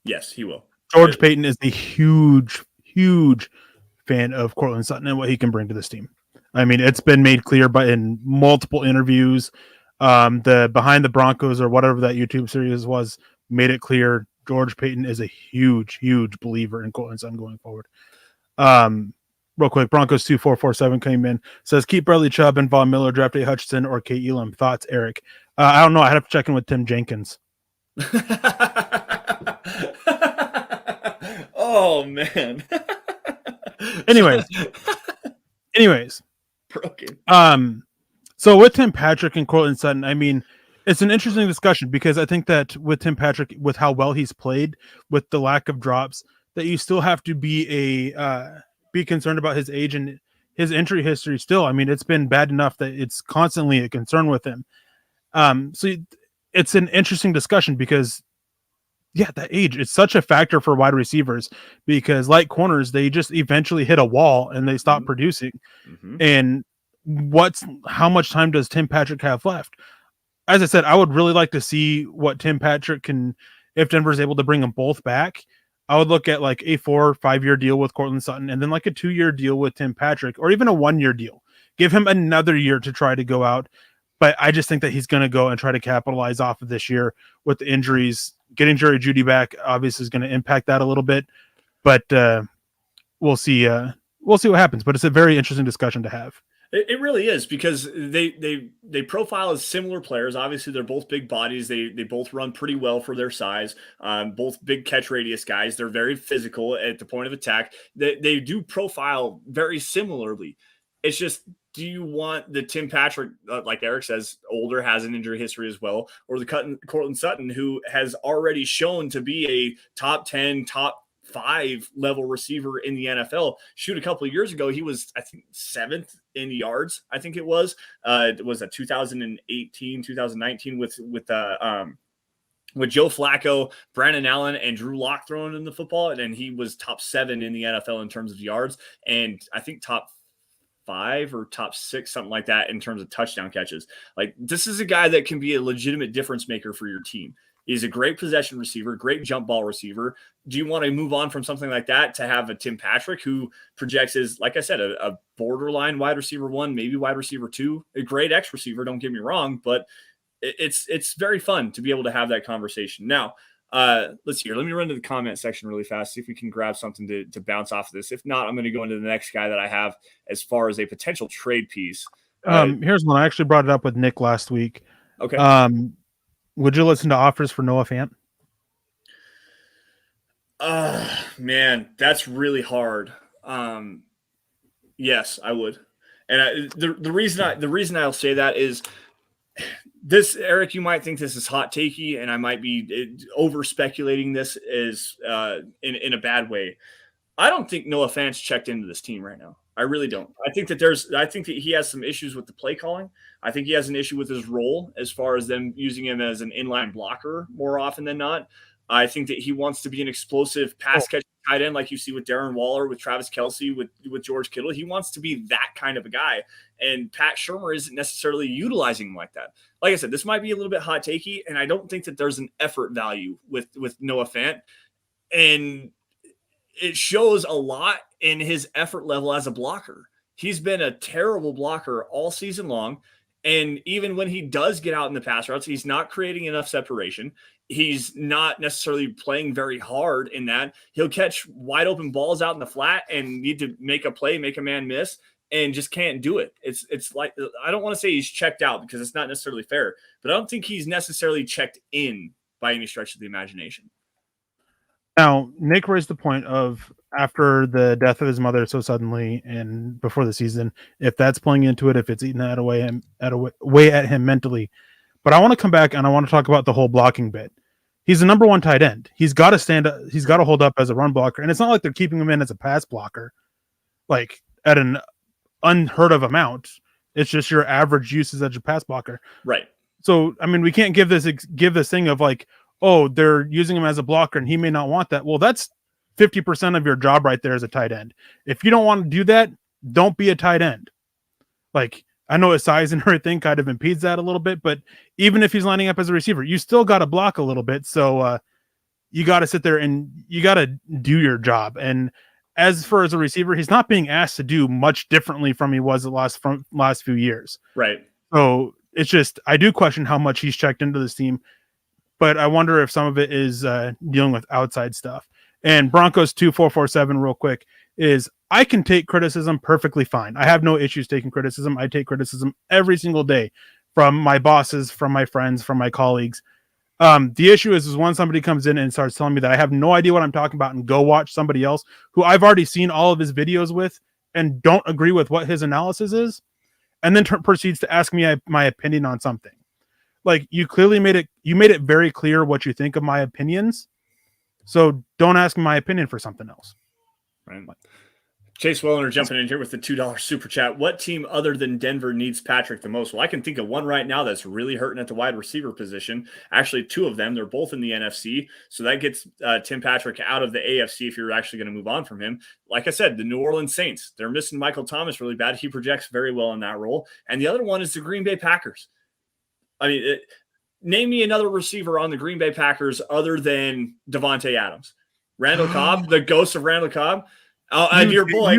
Yes, he will. George Payton is a huge, huge fan of Cortland Sutton and what he can bring to this team. I mean, it's been made clear in multiple interviews. The Behind the Broncos, or whatever that YouTube series was, made it clear George Payton is a huge, huge believer in Cortland Sutton going forward. Real quick, Broncos 2447 came in, says keep Bradley Chubb and Von Miller, draft A. Hutchinson or Kate Elam. Thoughts, Eric? I don't know. I have to check in with Tim Jenkins. Oh man. Anyways, broken. So with Tim Patrick and Cortland Sutton, I mean, it's an interesting discussion, because I think that with Tim Patrick, with how well he's played, with the lack of drops, that you still have to be concerned about his age and his injury history still. I mean, it's been bad enough that it's constantly a concern with him. So it's an interesting discussion, because that age, it's such a factor for wide receivers, because like corners, they just eventually hit a wall and they stop producing. Mm-hmm. And how much time does Tim Patrick have left? As I said, I would really like to see what Tim Patrick can, if Denver's able to bring them both back. I would look at like a 4 or 5 year deal with Cortland Sutton, and then like a 2-year deal with Tim Patrick, or even a 1-year deal. Give him another year to try to go out. But I just think that he's going to go and try to capitalize off of this year with the injuries. Getting Jerry Jeudy back obviously is going to impact that a little bit, but we'll see. We'll see what happens. But it's a very interesting discussion to have. It really is, because they profile as similar players. Obviously, they're both big bodies. They both run pretty well for their size. Both big catch radius guys. They're very physical at the point of attack. They do profile very similarly. It's just, do you want the Tim Patrick, like Eric says, older, has an injury history as well, or the Cortland Sutton, who has already shown to be a top 10, top 5 level receiver in the NFL. Shoot, a couple of years ago, he was, I think, 7th in yards. I think it was a 2018, 2019 with Joe Flacco, Brandon Allen, and Drew Lock throwing in the football, and he was top 7 in the NFL in terms of yards, and I think top 5 or top 6, something like that, in terms of touchdown catches. Like, this is a guy that can be a legitimate difference maker for your team. He's a great possession receiver, great jump ball receiver. Do you want to move on from something like that to have a Tim Patrick who projects as, like I said, a borderline wide receiver 1, maybe wide receiver 2, a great X receiver, don't get me wrong, but it's very fun to be able to have that conversation. Now, let's see here. Let me run to the comment section really fast, see if we can grab something to bounce off of this. If not, I'm going to go into the next guy that I have as far as a potential trade piece. Here's one. I actually brought it up with Nick last week. Okay. Would you listen to offers for Noah Fant? Man, that's really hard. Yes, I would. And the reason I'll say that is this, Eric, you might think this is hot takey, and I might be over speculating this is in a bad way. I don't think Noah Fant's checked into this team right now. I really don't. I think that he has some issues with the play calling. I think he has an issue with his role as far as them using him as an inline blocker more often than not. I think that he wants to be an explosive pass catching tight end like you see with Darren Waller, with Travis Kelce, with George Kittle. He wants to be that kind of a guy. And Pat Shurmur isn't necessarily utilizing him like that. Like I said, this might be a little bit hot takey, and I don't think that there's an effort value with Noah Fant. And it shows a lot in his effort level as a blocker. He's been a terrible blocker all season long. And even when he does get out in the pass routes, he's not creating enough separation. He's not necessarily playing very hard in that. He'll catch wide open balls out in the flat and need to make a play, make a man miss, and just can't do it. It's like, I don't want to say he's checked out because it's not necessarily fair, but I don't think he's necessarily checked in by any stretch of the imagination. Now, Nick raised the point of after the death of his mother so suddenly and before the season, if that's playing into it, if it's eating that away at him mentally. But I want to come back and I want to talk about the whole blocking bit. He's the number 1 tight end. He's got to stand up. He's got to hold up as a run blocker. And it's not like they're keeping him in as a pass blocker, like at an unheard of amount. It's just your average use as a pass blocker. Right. So, I mean, we can't give this thing of like, oh, they're using him as a blocker and he may not want that. Well, that's 50% of your job right there as a tight end. If you don't want to do that, don't be a tight end. Like, I know his size and everything kind of impedes that a little bit, but even if he's lining up as a receiver, you still got to block a little bit. So you got to sit there and you got to do your job. And as for as a receiver, he's not being asked to do much differently from he was the last few years. Right. So it's just, I do question how much he's checked into this team, but I wonder if some of it is dealing with outside stuff. And Broncos 2447 real quick is I can take criticism perfectly fine. I have no issues taking criticism. I take criticism every single day from my bosses, from my friends, from my colleagues. The issue is when somebody comes in and starts telling me that I have no idea what I'm talking about and go watch somebody else who I've already seen all of his videos with and don't agree with what his analysis is, and then proceeds to ask me my opinion on something. Like, you clearly made it very clear what you think of my opinions. So don't ask me my opinion for something else. Right. Chase Wellner jumping in here with the $2 super chat. What team other than Denver needs Patrick the most? Well, I can think of one right now that's really hurting at the wide receiver position. Actually, 2 of them. They're both in the NFC. So that gets Tim Patrick out of the AFC if you're actually going to move on from him. Like I said, the New Orleans Saints. They're missing Michael Thomas really bad. He projects very well in that role. And the other one is the Green Bay Packers. I mean, name me another receiver on the Green Bay Packers other than Devontae Adams. Randall Cobb, the ghost of Randall Cobb. Your boy.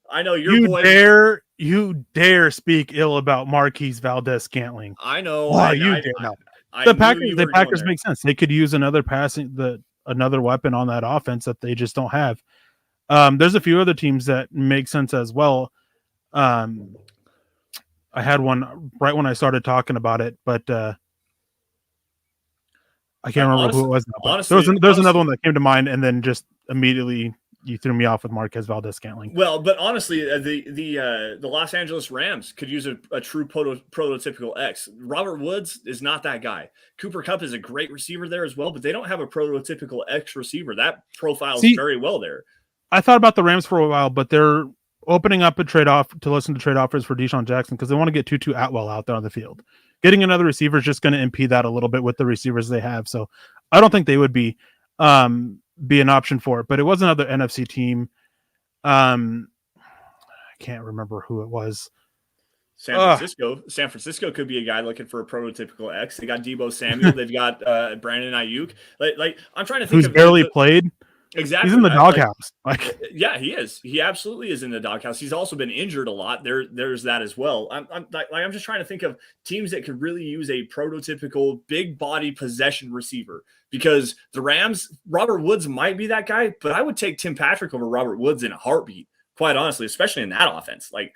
I know your boy. You dare speak ill about Marquise Valdez-Scantling. I know. The Packers make sense. They could use another weapon on that offense that they just don't have. There's a few other teams that make sense as well. I had one right when I started talking about it, but I can't remember who it was. Honestly, there's another one that came to mind and then just immediately you threw me off with Marquez Valdez-Scantling. Well, but honestly, the Los Angeles Rams could use a true prototypical X. Robert Woods is not that guy. Cooper Kupp is a great receiver there as well, but they don't have a prototypical X receiver. That profiles very well there. I thought about the Rams for a while, but they're opening up a trade-off to listen to trade offers for Deshaun Jackson because they want to get Tutu Atwell out there on the field. Getting another receiver is just going to impede that a little bit with the receivers they have. So I don't think they would be an option for it. But it was another NFC team. I can't remember who it was. San Francisco could be a guy looking for a prototypical X. They got Deebo Samuel. They've got Brandon Ayuk. Like I'm trying to think who's barely played. Exactly. He's in the doghouse. Yeah, he is. He absolutely is in the doghouse. He's also been injured a lot. There's that as well. I'm just trying to think of teams that could really use a prototypical big body possession receiver because the Rams, Robert Woods might be that guy, but I would take Tim Patrick over Robert Woods in a heartbeat, quite honestly, especially in that offense. Like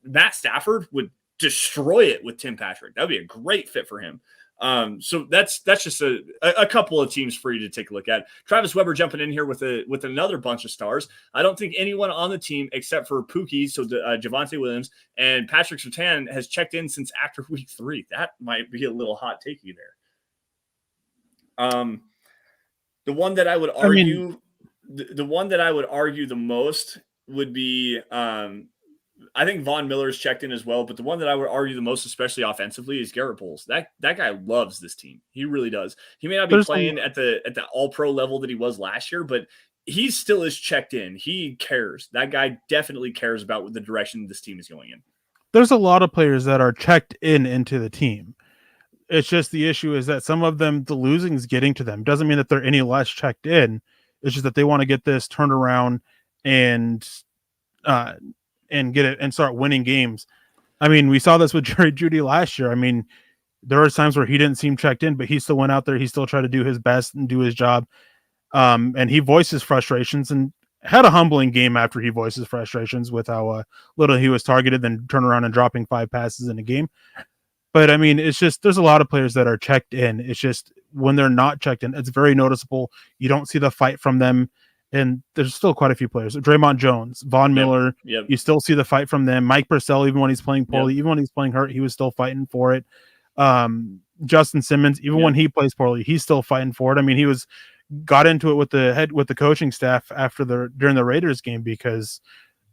Matt Stafford would destroy it with Tim Patrick. That would be a great fit for him. So that's just a couple of teams for you to take a look at. Travis Weber jumping in here with another bunch of stars. I don't think anyone on the team except for Pookie, so Javonte Williams and Patrick Surtain has checked in since after week 3. That might be a little hot takey there. The one that I would argue, the one that I would argue the most would be I think Von Miller's checked in as well, but the one that I would argue the most, especially offensively, is Garrett Bowles. That guy loves this team. He really does. He may not be playing at the all-pro level that he was last year, but he still is checked in. He cares. That guy definitely cares about what the direction this team is going in. There's a lot of players that are checked into the team. It's just the issue is that some of them, the losing is getting to them. Doesn't mean that they're any less checked in. It's just that they want to get this turned around and get it and start winning games. I mean, we saw this with Jerry Jeudy last year. I mean, there were times where he didn't seem checked in, but he still went out there. He still tried to do his best and do his job. And he voiced his frustrations and had a humbling game after he voiced his frustrations with how little he was targeted, then turn around and dropping 5 passes in a game. But I mean, it's just, there's a lot of players that are checked in. It's just when they're not checked in, it's very noticeable. You don't see the fight from them. And there's still quite a few players. Draymond Jones, Von Miller, you still see the fight from them. Mike Purcell, even when he's playing poorly, even when he's playing hurt, he was still fighting for it. Justin Simmons, even when he plays poorly, he's still fighting for it. I mean, he got into it with the coaching staff during the Raiders game because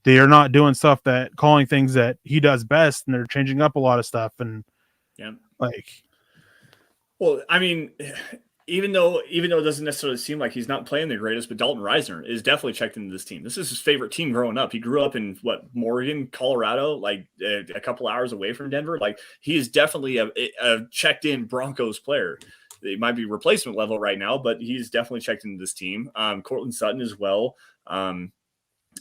they are not doing stuff calling things that he does best, and they're changing up a lot of stuff. And well, I mean, even though it doesn't necessarily seem like he's not playing the greatest, but Dalton Reisner is definitely checked into this team. This is his favorite team growing up. He grew up in Morgan, Colorado, like a couple hours away from Denver. Like he is definitely a checked in Broncos player. It might be replacement level right now, but he's definitely checked into this team. Cortland Sutton as well.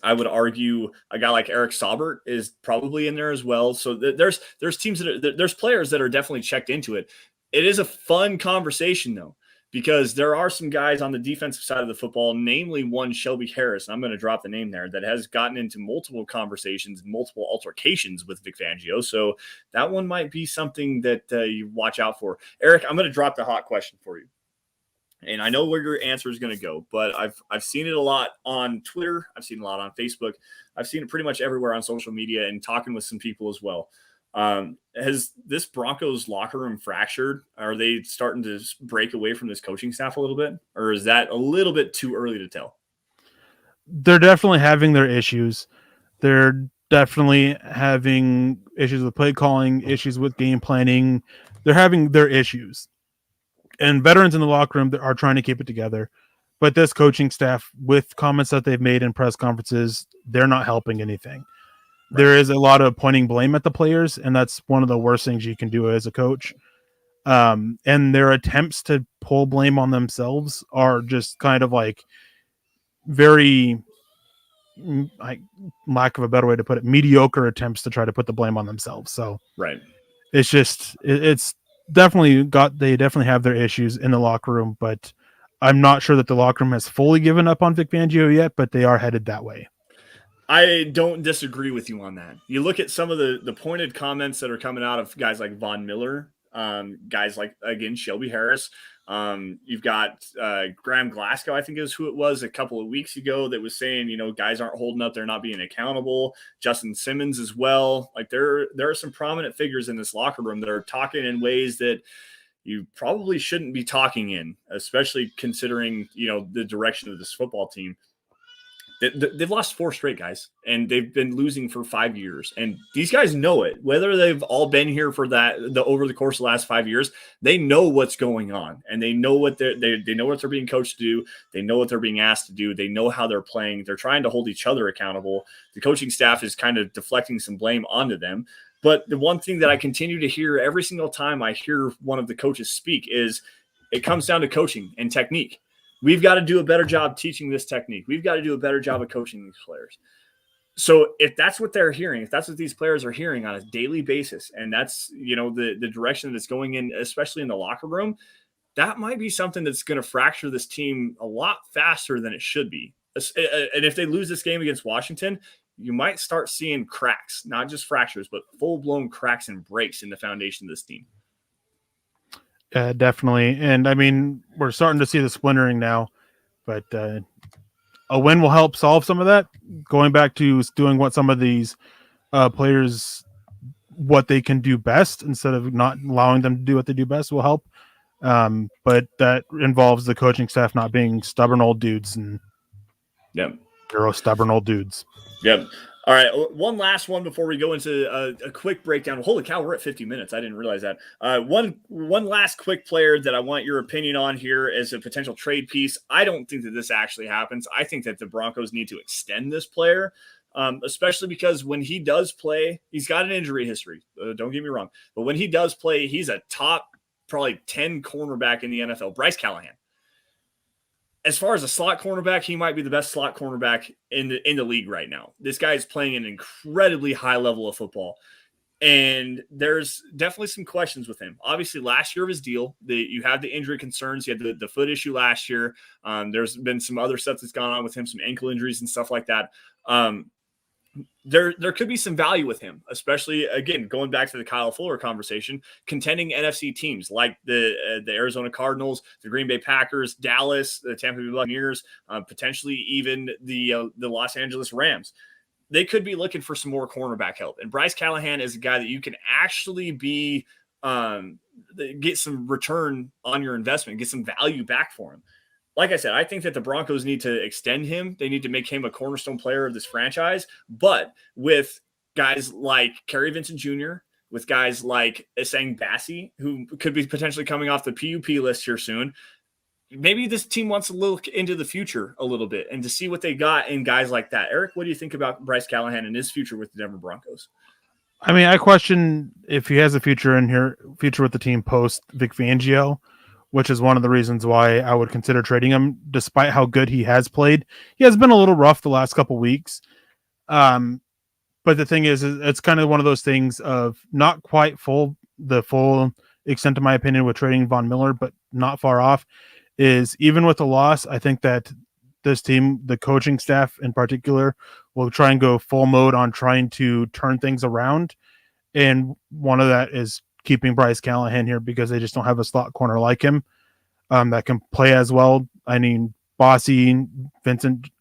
I would argue a guy like Eric Saubert is probably in there as well. So there's teams there's players that are definitely checked into it. It is a fun conversation though, because there are some guys on the defensive side of the football, namely one Shelby Harris, and I'm going to drop the name there, that has gotten into multiple conversations, multiple altercations with Vic Fangio. So that one might be something that you watch out for. Eric, I'm going to drop the hot question for you. And I know where your answer is going to go, but I've seen it a lot on Twitter. I've seen it a lot on Facebook. I've seen it pretty much everywhere on social media and talking with some people as well. Has this Broncos locker room fractured? Are they starting to break away from this coaching staff a little bit? Or is that a little bit too early to tell? They're definitely having their issues. They're definitely having issues with play calling, issues with game planning. They're having their issues. And veterans in the locker room are trying to keep it together. But this coaching staff, with comments that they've made in press conferences, they're not helping anything. Right. There is a lot of pointing blame at the players, and that's one of the worst things you can do as a coach. And their attempts to pull blame on themselves are just kind of like very, like, lack of a better way to put it, mediocre attempts to try to put the blame on themselves. So right, it's just it's definitely they definitely have their issues in the locker room, but I'm not sure that the locker room has fully given up on Vic Fangio yet, but they are headed that way. I don't disagree with you on that. You look at some of the pointed comments that are coming out of guys like Von Miller, guys like, again, Shelby Harris. You've got Graham Glasgow, I think is who it was a couple of weeks ago, that was saying, guys aren't holding up. They're not being accountable. Justin Simmons as well. Like there are some prominent figures in this locker room that are talking in ways that you probably shouldn't be talking in, especially considering, the direction of this football team. They've lost 4 straight, guys, and they've been losing for 5 years. And these guys know it. Whether they've all been here for over the course of the last 5 years, they know what's going on, and they know what they know what they're being coached to do. They know what they're being asked to do. They know how they're playing. They're trying to hold each other accountable. The coaching staff is kind of deflecting some blame onto them. But the one thing that I continue to hear every single time I hear one of the coaches speak is it comes down to coaching and technique. We've got to do a better job teaching this technique. We've got to do a better job of coaching these players. So if that's what they're hearing, if that's what these players are hearing on a daily basis, and that's, the direction that it's going in, especially in the locker room, that might be something that's going to fracture this team a lot faster than it should be. And if they lose this game against Washington, you might start seeing cracks, not just fractures, but full-blown cracks and breaks in the foundation of this team. Definitely. And I mean, we're starting to see the splintering now, but a win will help solve some of that. Going back to doing what some of these players, what they can do best instead of not allowing them to do what they do best will help. But that involves the coaching staff not being stubborn old dudes and stubborn old dudes. Yep. All right, one last one before we go into a quick breakdown. Holy cow, we're at 50 minutes. I didn't realize that. One last quick player that I want your opinion on here as a potential trade piece. I don't think that this actually happens. I think that the Broncos need to extend this player, especially because when he does play, he's got an injury history. Don't get me wrong. But when he does play, he's a top probably 10 cornerback in the NFL. Bryce Callahan. As far as a slot cornerback, he might be the best slot cornerback in the league right now. This guy is playing an incredibly high level of football, and there's definitely some questions with him. Obviously, last year of his deal, you had the injury concerns. You had the foot issue last year. There's been some other stuff that's gone on with him, some ankle injuries and stuff like that. There could be some value with him, especially, again, going back to the Kyle Fuller conversation, contending NFC teams like the Arizona Cardinals, the Green Bay Packers, Dallas, the Tampa Bay Buccaneers, potentially even the Los Angeles Rams. They could be looking for some more cornerback help. And Bryce Callahan is a guy that you can actually get some return on your investment, get some value back for him. Like I said, I think that the Broncos need to extend him. They need to make him a cornerstone player of this franchise. But with guys like Kerry Vincent Jr., with guys like Essang Bassey, who could be potentially coming off the PUP list here soon, maybe this team wants to look into the future a little bit and to see what they got in guys like that. Eric, what do you think about Bryce Callahan and his future with the Denver Broncos? I mean, I question if he has a future with the team post Vic Fangio, which is one of the reasons why I would consider trading him, despite how good he has played. He has been a little rough the last couple weeks. But the thing is it's kind of one of those things of not quite the full extent, in my opinion, with trading Von Miller, but not far off, is even with the loss, I think that this team, the coaching staff in particular, will try and go full mode on trying to turn things around. And one of that is keeping Bryce Callahan here because they just don't have a slot corner like him that can play as well. I mean, Kerry Vincent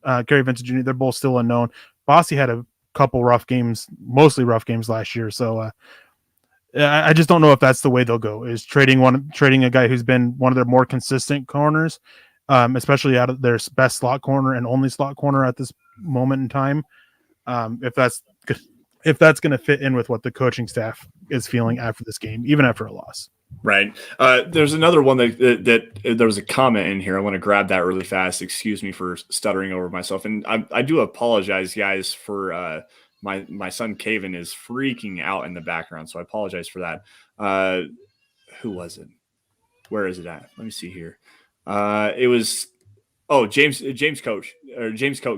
Jr., they're both still unknown. Bossy had a couple mostly rough games last year. So I just don't know if that's the way they'll go, is trading a guy who's been one of their more consistent corners, especially out of their best slot corner and only slot corner at this moment in time. If that's going to fit in with what the coaching staff is feeling after this game, even after a loss. Right. There's another one that there was a comment in here. I want to grab that really fast. Excuse me for stuttering over myself. And I do apologize, guys, for my son Caven is freaking out in the background. So I apologize for that. Who was it? Where is it at? Let me see here. It was James Coach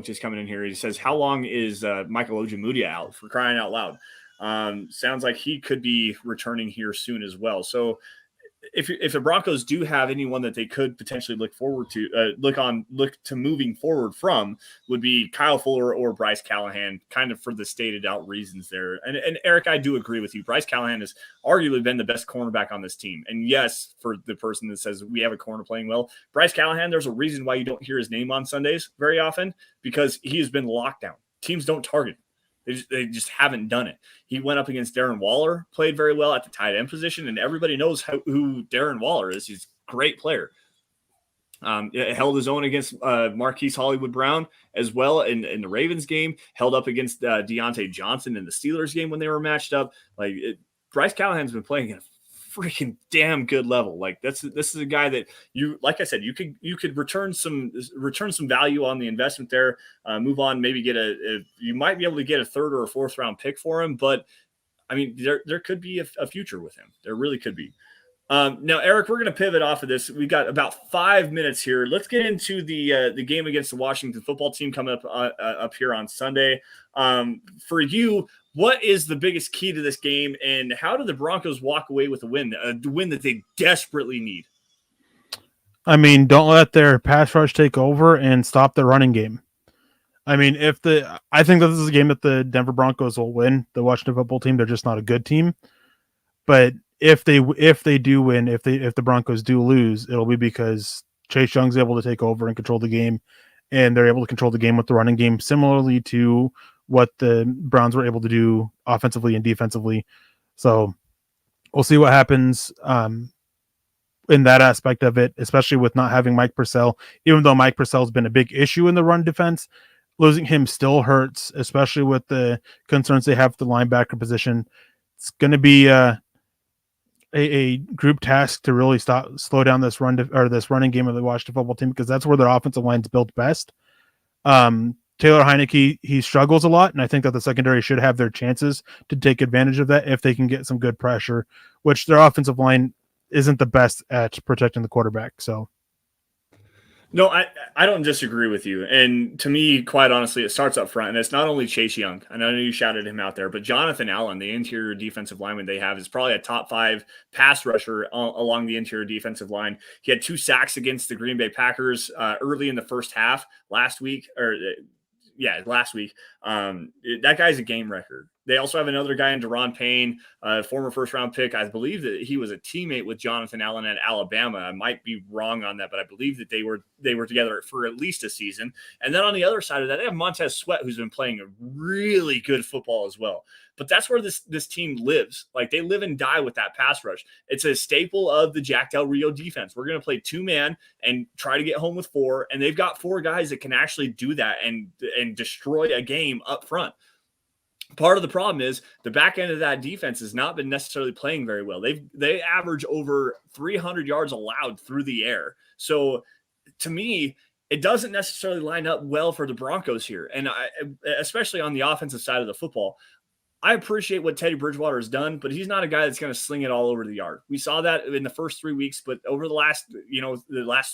is coming in here. He says, how long is Michael Ojemudia out, for crying out loud? Sounds like he could be returning here soon as well. So if the Broncos do have anyone that they could potentially look forward to, look to moving forward from, would be Kyle Fuller or Bryce Callahan, kind of for the stated out reasons there. And Eric, I do agree with you. Bryce Callahan has arguably been the best cornerback on this team. And yes, for the person that says we have a corner playing well, Bryce Callahan, there's a reason why you don't hear his name on Sundays very often, because he has been locked down. Teams don't target him. They just haven't done it. He went up against Darren Waller, played very well at the tight end position, and everybody knows who Darren Waller is. He's a great player. Held his own against Marquise Hollywood Brown as well in the Ravens game. Held up against Deontay Johnson in the Steelers game when they were matched up. Bryce Callahan's been playing at a freaking damn good level. This is a guy that you, like I said, you could return some value on the investment there. Move on, maybe get you might be able to get a third or a fourth round pick for him. But I mean, there could be a future with him. There really could be. Now, Eric, we're going to pivot off of this. We've got about 5 minutes here. Let's get into the game against the Washington football team coming up here on Sunday. For you, what is the biggest key to this game, and how do the Broncos walk away with a win that they desperately need? I mean, don't let their pass rush take over and stop the running game. I mean, I think that this is a game that the Denver Broncos will win. The Washington football team, they're just not a good team. But if they do win, if the Broncos do lose, it'll be because Chase Young's able to take over and control the game, and they're able to control the game with the running game, similarly to what the Browns were able to do offensively and defensively. So we'll see what happens in that aspect of it, especially with not having Mike Purcell. Even though Mike Purcell's been a big issue in the run defense, losing him still hurts, especially with the concerns they have at the linebacker position. It's going to be a group task to really slow down this this running game of the Washington football team, because that's where their offensive line's built best. Taylor Heineke, he struggles a lot, and I think that the secondary should have their chances to take advantage of that if they can get some good pressure, which their offensive line isn't the best at protecting the quarterback. So, no, I don't disagree with you. And to me, quite honestly, it starts up front. And it's not only Chase Young. I know you shouted him out there, but Jonathan Allen, the interior defensive lineman they have, is probably a top 5 pass rusher along the interior defensive line. He had 2 sacks against the Green Bay Packers early in the first half last week. That guy's a game record. They also have another guy in Deron Payne, former first-round pick. I believe that he was a teammate with Jonathan Allen at Alabama. I might be wrong on that, but I believe that they were together for at least a season. And then on the other side of that, they have Montez Sweat, who's been playing a really good football as well. But that's where this team lives. They live and die with that pass rush. It's a staple of the Jack Del Rio defense. We're going to play 2-man and try to get home with 4, and they've got 4 guys that can actually do that and destroy a game up front. Part of the problem is the back end of that defense has not been necessarily playing very well. They average over 300 yards allowed through the air. So to me, it doesn't necessarily line up well for the Broncos here. And especially on the offensive side of the football, I appreciate what Teddy Bridgewater has done, but he's not a guy that's going to sling it all over the yard. We saw that in the first 3 weeks, but over the last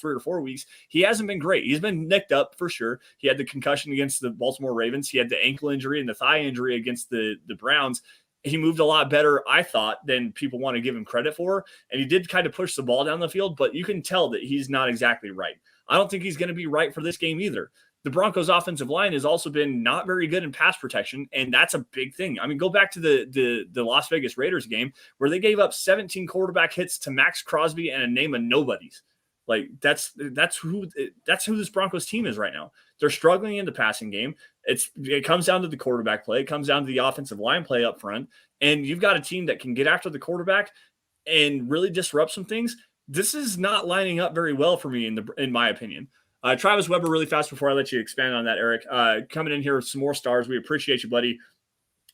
3 or 4 weeks, he hasn't been great. He's been nicked up for sure. He had the concussion against the Baltimore Ravens. He had the ankle injury and the thigh injury against the Browns. He moved a lot better, I thought, than people want to give him credit for. And he did kind of push the ball down the field, but you can tell that he's not exactly right. I don't think he's going to be right for this game either. The Broncos offensive line has also been not very good in pass protection, and that's a big thing. I mean, go back to the Las Vegas Raiders game where they gave up 17 quarterback hits to Max Crosby and a name of nobodies. That's who this Broncos team is right now. They're struggling in the passing game. It comes down to the quarterback play. It comes down to the offensive line play up front, and you've got a team that can get after the quarterback and really disrupt some things. This is not lining up very well for me in my opinion. Travis Weber, really fast before I let you expand on that, Eric. Coming in here with some more stars. We appreciate you, buddy.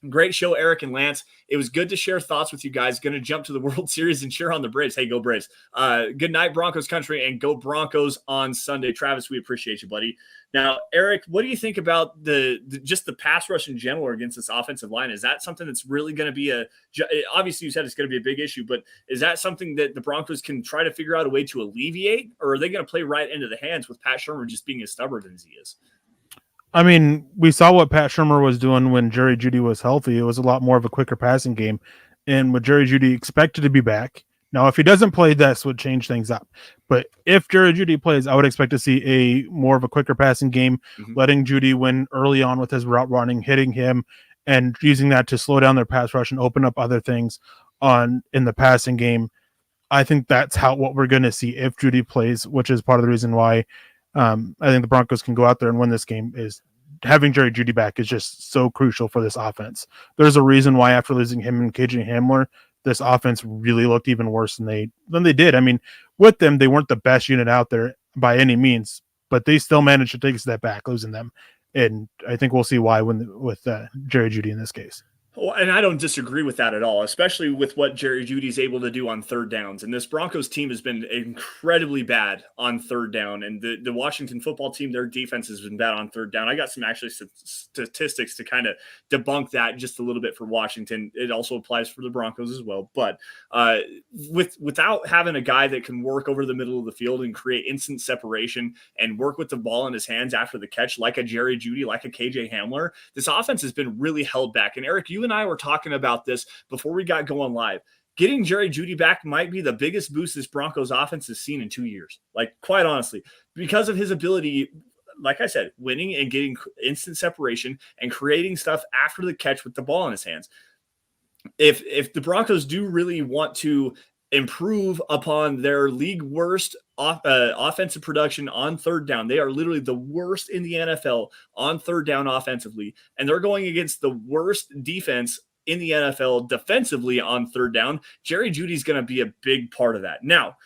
Great show, Eric and Lance. It was good to share thoughts with you guys. Going to jump to the World Series and cheer on the Braves. Hey, go Braves. Good night, Broncos country, and go Broncos on Sunday. Travis, we appreciate you, buddy. Now, Eric, what do you think about just the pass rush in general against this offensive line? Is that something that's really going to be obviously you said it's going to be a big issue, but is that something that the Broncos can try to figure out a way to alleviate, or are they going to play right into the hands with Pat Shurmur just being as stubborn as he is? I mean, we saw what Pat Shurmur was doing when Jerry Jeudy was healthy. It was a lot more of a quicker passing game. And with Jerry Jeudy expected to be back, Now, if he doesn't play, this would change things up. But if Jerry Jeudy plays, I would expect to see a more of a quicker passing game, letting Jeudy win early on with his route running, hitting him, and using that to slow down their pass rush and open up other things in the passing game. I think that's what we're going to see if Jeudy plays, which is part of the reason why I think the Broncos can go out there and win this game. Is having Jerry Jeudy back is just so crucial for this offense. There's a reason why after losing him and KJ Hamler, this offense really looked even worse than they did. I mean, with them, they weren't the best unit out there by any means, but they still managed to take a step back, losing them. And I think we'll see why with Jerry Jeudy in this case. Well, and I don't disagree with that at all, especially with what Jerry Jeudy's able to do on third downs. And this Broncos team has been incredibly bad on third down. And the Washington football team, their defense has been bad on third down. I got some actually statistics to kind of debunk that just a little bit for Washington. It also applies for the Broncos as well. But without having a guy that can work over the middle of the field and create instant separation and work with the ball in his hands after the catch, like a Jerry Jeudy, like a KJ Hamler, this offense has been really held back. And Eric, you and I were talking about this before we got going live. Getting Jerry Jeudy back might be the biggest boost this Broncos offense has seen in 2 years. Like, quite honestly, because of his ability, like I said, winning and getting instant separation and creating stuff after the catch with the ball in his hands. If the Broncos do really want to improve upon their league worst offensive production on third down. They are literally the worst in the NFL on third down offensively, and they're going against the worst defense in the NFL defensively on third down. Jerry Jeudy is going to be a big part of that. Now,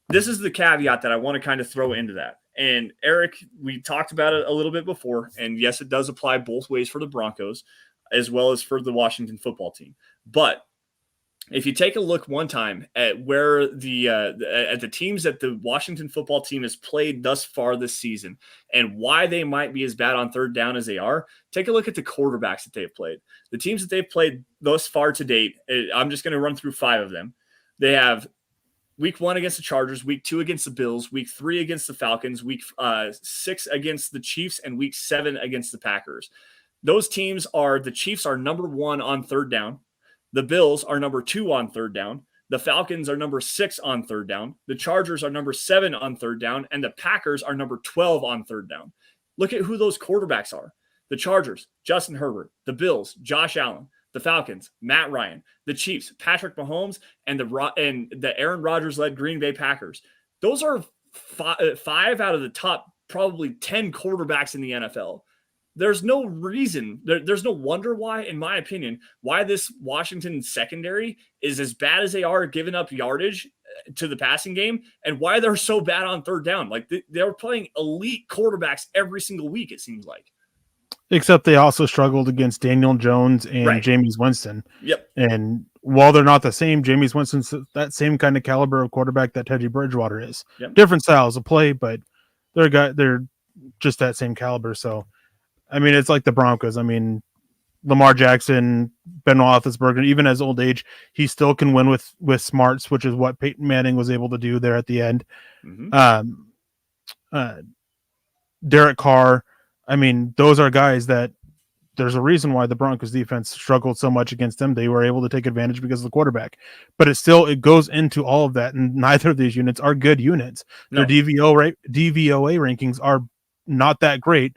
this is the caveat that I want to kind of throw into that. And Eric, we talked about it a little bit before, and yes, it does apply both ways for the Broncos as well as for the Washington football team. But if you take a look one time at where the teams that the Washington football team has played thus far this season and why they might be as bad on third down as they are, take a look at the quarterbacks that they've played. The teams that they've played thus far to date, I'm just going to run through 5 of them. They have week 1 against the Chargers, week 2 against the Bills, week 3 against the Falcons, week 6 against the Chiefs, and week 7 against the Packers. Those teams the Chiefs are number 1 on third down. The Bills are number 2 on third down. The Falcons are number 6 on third down. The Chargers are number 7 on third down. And the Packers are number 12 on third down. Look at who those quarterbacks are. The Chargers, Justin Herbert. The Bills, Josh Allen. The Falcons, Matt Ryan. The Chiefs, Patrick Mahomes. And the Aaron Rodgers-led Green Bay Packers. Those are 5 out of the top probably 10 quarterbacks in the NFL. There's no reason, there's no wonder why, in my opinion, why this Washington secondary is as bad as they are giving up yardage to the passing game and why they're so bad on third down. Like they're playing elite quarterbacks every single week, it seems like. Except they also struggled against Daniel Jones and Jameis Winston. Yep. And while they're not the same, Jameis Winston's that same kind of caliber of quarterback that Teddy Bridgewater is. Yep. Different styles of play, but they're just that same caliber. So, I mean, it's like the Broncos. I mean, Lamar Jackson, Ben Roethlisberger, even as old age, he still can win with smarts, which is what Peyton Manning was able to do there at the end. Mm-hmm. Derek Carr. I mean, those are guys that there's a reason why the Broncos defense struggled so much against them. They were able to take advantage because of the quarterback, but it goes into all of that. And neither of these units are good units. No. Their DVOA rankings are not that great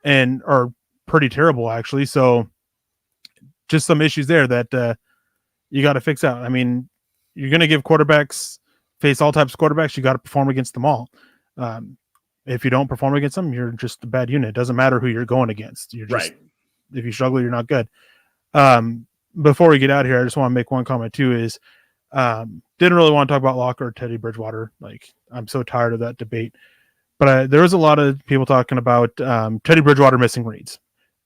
and are pretty terrible actually. So just some issues there that you got to fix out. I mean, you're going to give quarterbacks face all types of quarterbacks. You got to perform against them all. If you don't perform against them, you're just a bad unit. It doesn't matter who you're going against. You're just, if you struggle, you're not good. Before we get out of here, I just want to make one comment too is didn't really want to talk about Locker or Teddy Bridgewater. Like, I'm so tired of that debate. But there was a lot of people talking about Teddy Bridgewater missing reads.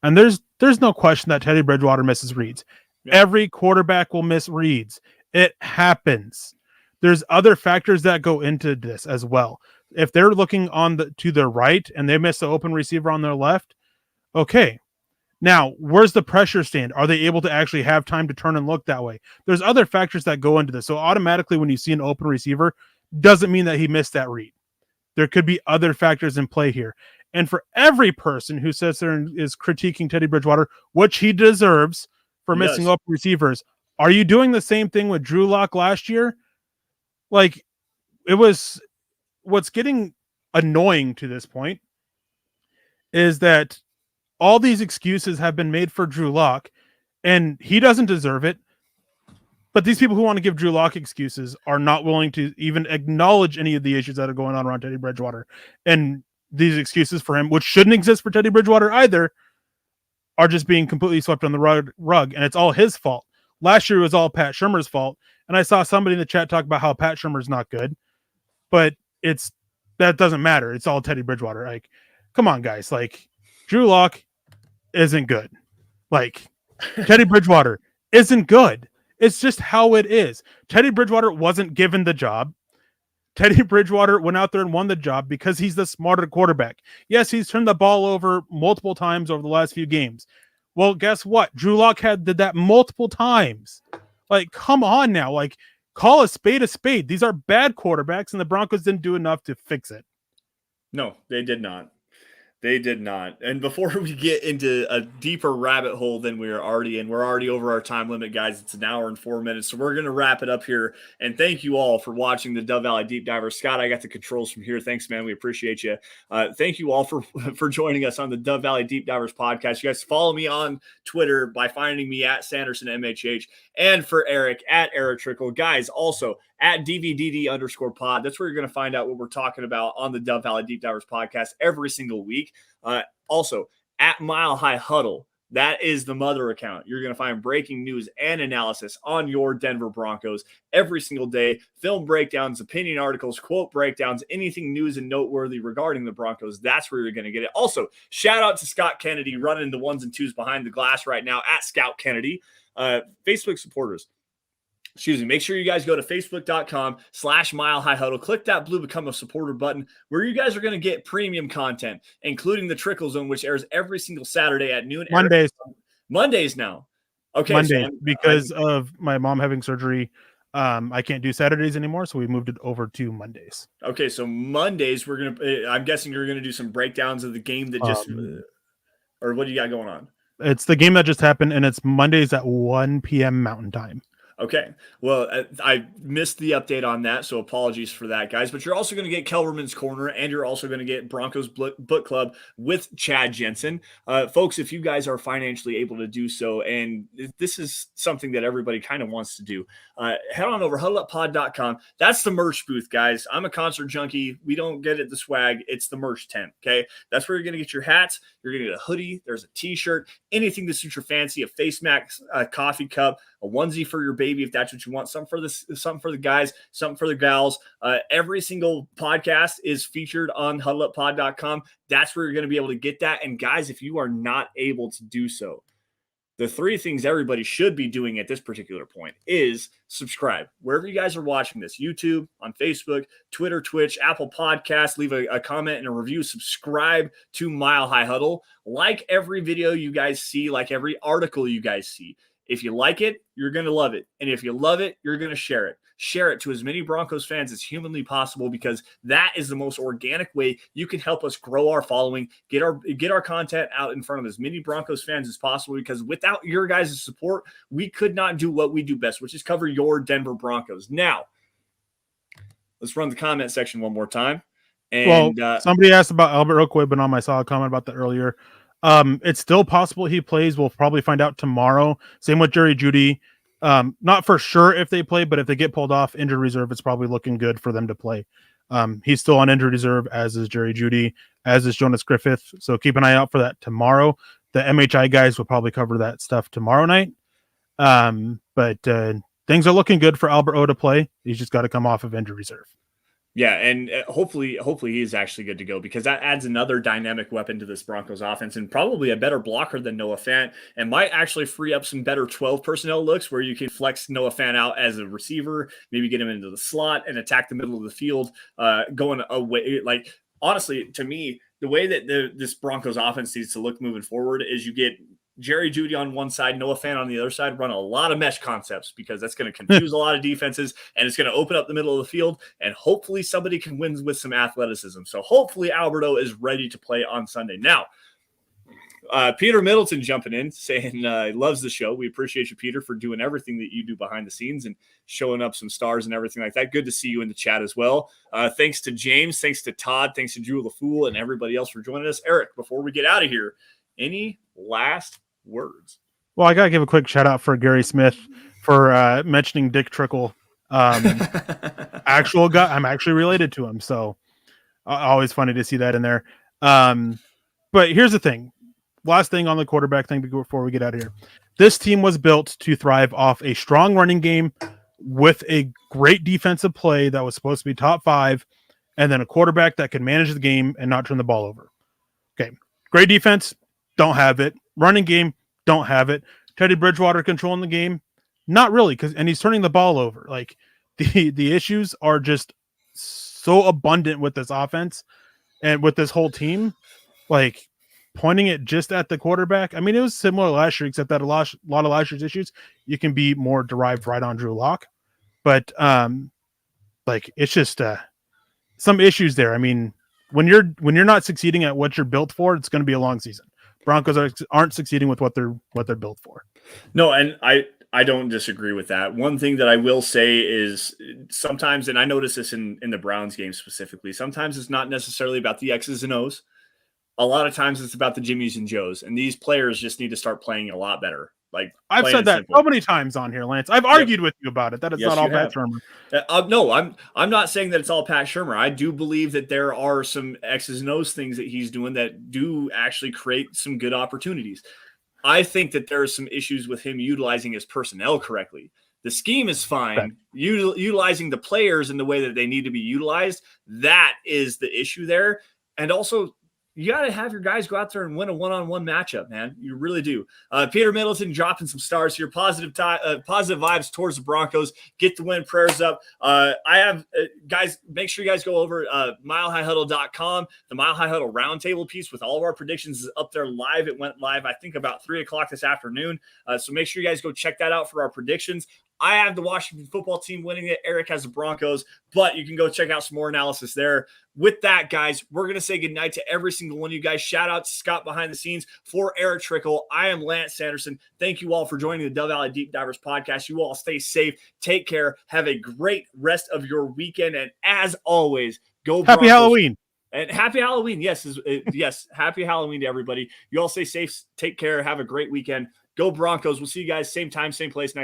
And there's no question that Teddy Bridgewater misses reads. Yeah. Every quarterback will miss reads. It happens. There's other factors that go into this as well. If they're looking to their right and they miss the open receiver on their left, okay. Now, where's the pressure stand? Are they able to actually have time to turn and look that way? There's other factors that go into this. So automatically when you see an open receiver, doesn't mean that he missed that read. There could be other factors in play here. And for every person who sits there and is critiquing Teddy Bridgewater, which he deserves for missing open receivers, are you doing the same thing with Drew Lock last year? Like, it was what's getting annoying to this point is that all these excuses have been made for Drew Lock, and he doesn't deserve it. But these people who want to give Drew Lock excuses are not willing to even acknowledge any of the issues that are going on around Teddy Bridgewater. And these excuses for him, which shouldn't exist for Teddy Bridgewater either, are just being completely swept on the rug. And it's all his fault. Last year was all Pat Shurmur's fault. And I saw somebody in the chat talk about how Pat Shurmur's not good. But that doesn't matter. It's all Teddy Bridgewater. Like, come on, guys. Like, Drew Lock isn't good. Like, Teddy Bridgewater isn't good. It's just how it is. Teddy Bridgewater wasn't given the job. Teddy Bridgewater went out there and won the job because he's the smarter quarterback. Yes, he's turned the ball over multiple times over the last few games. Well, guess what? Drew Lock did that multiple times. Like, come on now. Like, call a spade a spade. These are bad quarterbacks, and the Broncos didn't do enough to fix it. No, they did not. They did not. And before we get into a deeper rabbit hole than we are already in, we're already over our time limit, guys. It's 1 hour and 4 minutes. So we're going to wrap it up here. And thank you all for watching the Dove Valley Deep Diver. Scott, I got the controls from here. Thanks, man. We appreciate you. Thank you all for joining us on the Dove Valley Deep Divers podcast. You guys follow me on Twitter by finding me at Sanderson MHH, and for Eric at Erick Trickel. Guys, also at DVDD_pod. That's where you're going to find out what we're talking about on the Dove Valley Deep Divers podcast every single week. Also, at Mile High Huddle, that is the mother account. You're going to find breaking news and analysis on your Denver Broncos every single day. Film breakdowns, opinion articles, quote breakdowns, anything news and noteworthy regarding the Broncos. That's where you're going to get it. Also, shout out to Scott Kennedy running the ones and twos behind the glass right now at Scout Kennedy. Facebook supporters. Make sure you guys go to facebook.com/Mile High Huddle. Click that blue Become a Supporter button where you guys are going to get premium content, including the Trickle Zone, which airs every single Saturday at noon. Mondays now. Okay. Monday, because of my mom having surgery, I can't do Saturdays anymore, so we moved it over to Mondays. Okay, so Mondays I'm guessing you're going to do some breakdowns of the game that just or what do you got going on? It's the game that just happened, and it's Mondays at 1 p.m. Mountain Time. Okay. Well, I missed the update on that, so apologies for that, guys. But you're also going to get Kelberman's Corner, and you're also going to get Broncos Book Club with Chad Jensen. Folks, if you guys are financially able to do so, and this is something that everybody kind of wants to do, head on over, huddleuppod.com. That's the merch booth, guys. I'm a concert junkie. We don't get it the swag. It's the merch tent, okay? That's where you're going to get your hats. You're going to get a hoodie. There's a T-shirt, anything that suits your fancy, a face mask, a coffee cup, a onesie for your baby if that's what you want, something for the guys, something for the gals. Every single podcast is featured on huddleuppod.com. That's where you're going to be able to get that. And guys, if you are not able to do so, the 3 things everybody should be doing at this particular point is subscribe. Wherever you guys are watching this, YouTube, on Facebook, Twitter, Twitch, Apple Podcasts, leave a comment and a review. Subscribe to Mile High Huddle. Like every video you guys see, like every article you guys see. If you like it, you're going to love it. And if you love it, you're going to share it. Share it to as many Broncos fans as humanly possible, because that is the most organic way you can help us grow our following, get our content out in front of as many Broncos fans as possible, because without your guys' support, we could not do what we do best, which is cover your Denver Broncos. Now, let's run the comment section one more time. And somebody asked about Albert Okwuegbunam. I saw a comment about that earlier. It's still possible he plays. We'll probably find out tomorrow. Same with Jerry Jeudy. Not for sure if they play, but if they get pulled off injured reserve, it's probably looking good for them to play. He's still on injured reserve, as is Jerry Jeudy, as is Jonas Griffith. So keep an eye out for that tomorrow. The MHI guys will probably cover that stuff tomorrow night. But things are looking good for Albert O to play. He's just got to come off of injured reserve. Yeah, and hopefully he's actually good to go, because that adds another dynamic weapon to this Broncos offense, and probably a better blocker than Noah Fant, and might actually free up some better 12 personnel looks where you can flex Noah Fant out as a receiver, maybe get him into the slot and attack the middle of the field, going away. Like, honestly, to me, the way that this Broncos offense needs to look moving forward is you get Jerry Jeudy on one side, Noah Fant on the other side, run a lot of mesh concepts, because that's going to confuse a lot of defenses, and it's going to open up the middle of the field, and hopefully somebody can win with some athleticism. So hopefully Alberto is ready to play on Sunday. Now, Peter Middleton jumping in, saying he loves the show. We appreciate you, Peter, for doing everything that you do behind the scenes and showing up some stars and everything like that. Good to see you in the chat as well. Thanks to James. Thanks to Todd. Thanks to Drew the Fool and everybody else for joining us. Eric, before we get out of here, any last words? Well, I got to give a quick shout out for Gary Smith for mentioning Dick Trickel. Actual guy, I'm actually related to him. So always funny to see that in there. But here's the thing. Last thing on the quarterback thing before we get out of here. This team was built to thrive off a strong running game with a great defensive play that was supposed to be top 5, and then a quarterback that could manage the game and not turn the ball over. Okay. Great defense, don't have it. Running game, don't have it. Teddy Bridgewater controlling the game, not really, and he's turning the ball over. Like the issues are just so abundant with this offense and with this whole team. Like pointing it just at the quarterback. I mean, it was similar last year, except that a lot of last year's issues you can be more derived right on Drew Lock, but like it's just some issues there. I mean, when you're not succeeding at what you're built for, it's going to be a long season. Broncos aren't succeeding with what they're built for. No, and I don't disagree with that. One thing that I will say is sometimes, and I notice this in the Browns game specifically, sometimes it's not necessarily about the X's and O's. A lot of times it's about the Jimmies and Joes, and these players just need to start playing a lot better. Like I've said that so many times on here, Lance. I've argued with you about it. That it's not all Pat Shurmur. No, I'm not saying that it's all Pat Shurmur. I do believe that there are some X's and O's things that he's doing that do actually create some good opportunities. I think that there are some issues with him utilizing his personnel correctly. The scheme is fine. Okay. Utilizing the players in the way that they need to be utilized, that is the issue there. And also, you got to have your guys go out there and win a one-on-one matchup, man. You really do. Peter Middleton dropping some stars here. Positive vibes towards the Broncos. Get the win. Prayers up. I have guys. Make sure you guys go over milehighhuddle.com. The Mile High Huddle roundtable piece with all of our predictions is up there live. It went live, I think, about 3:00 this afternoon. So make sure you guys go check that out for our predictions. I have the Washington football team winning it. Eric has the Broncos, but you can go check out some more analysis there. With that, guys, we're going to say goodnight to every single one of you guys. Shout out to Scott behind the scenes. For Eric Trickel, I am Lance Sanderson. Thank you all for joining the Dove Valley Deep Divers podcast. You all stay safe. Take care. Have a great rest of your weekend. And as always, go Broncos. Happy Halloween. And happy Halloween. Yes, yes. Happy Halloween to everybody. You all stay safe. Take care. Have a great weekend. Go Broncos. We'll see you guys same time, same place next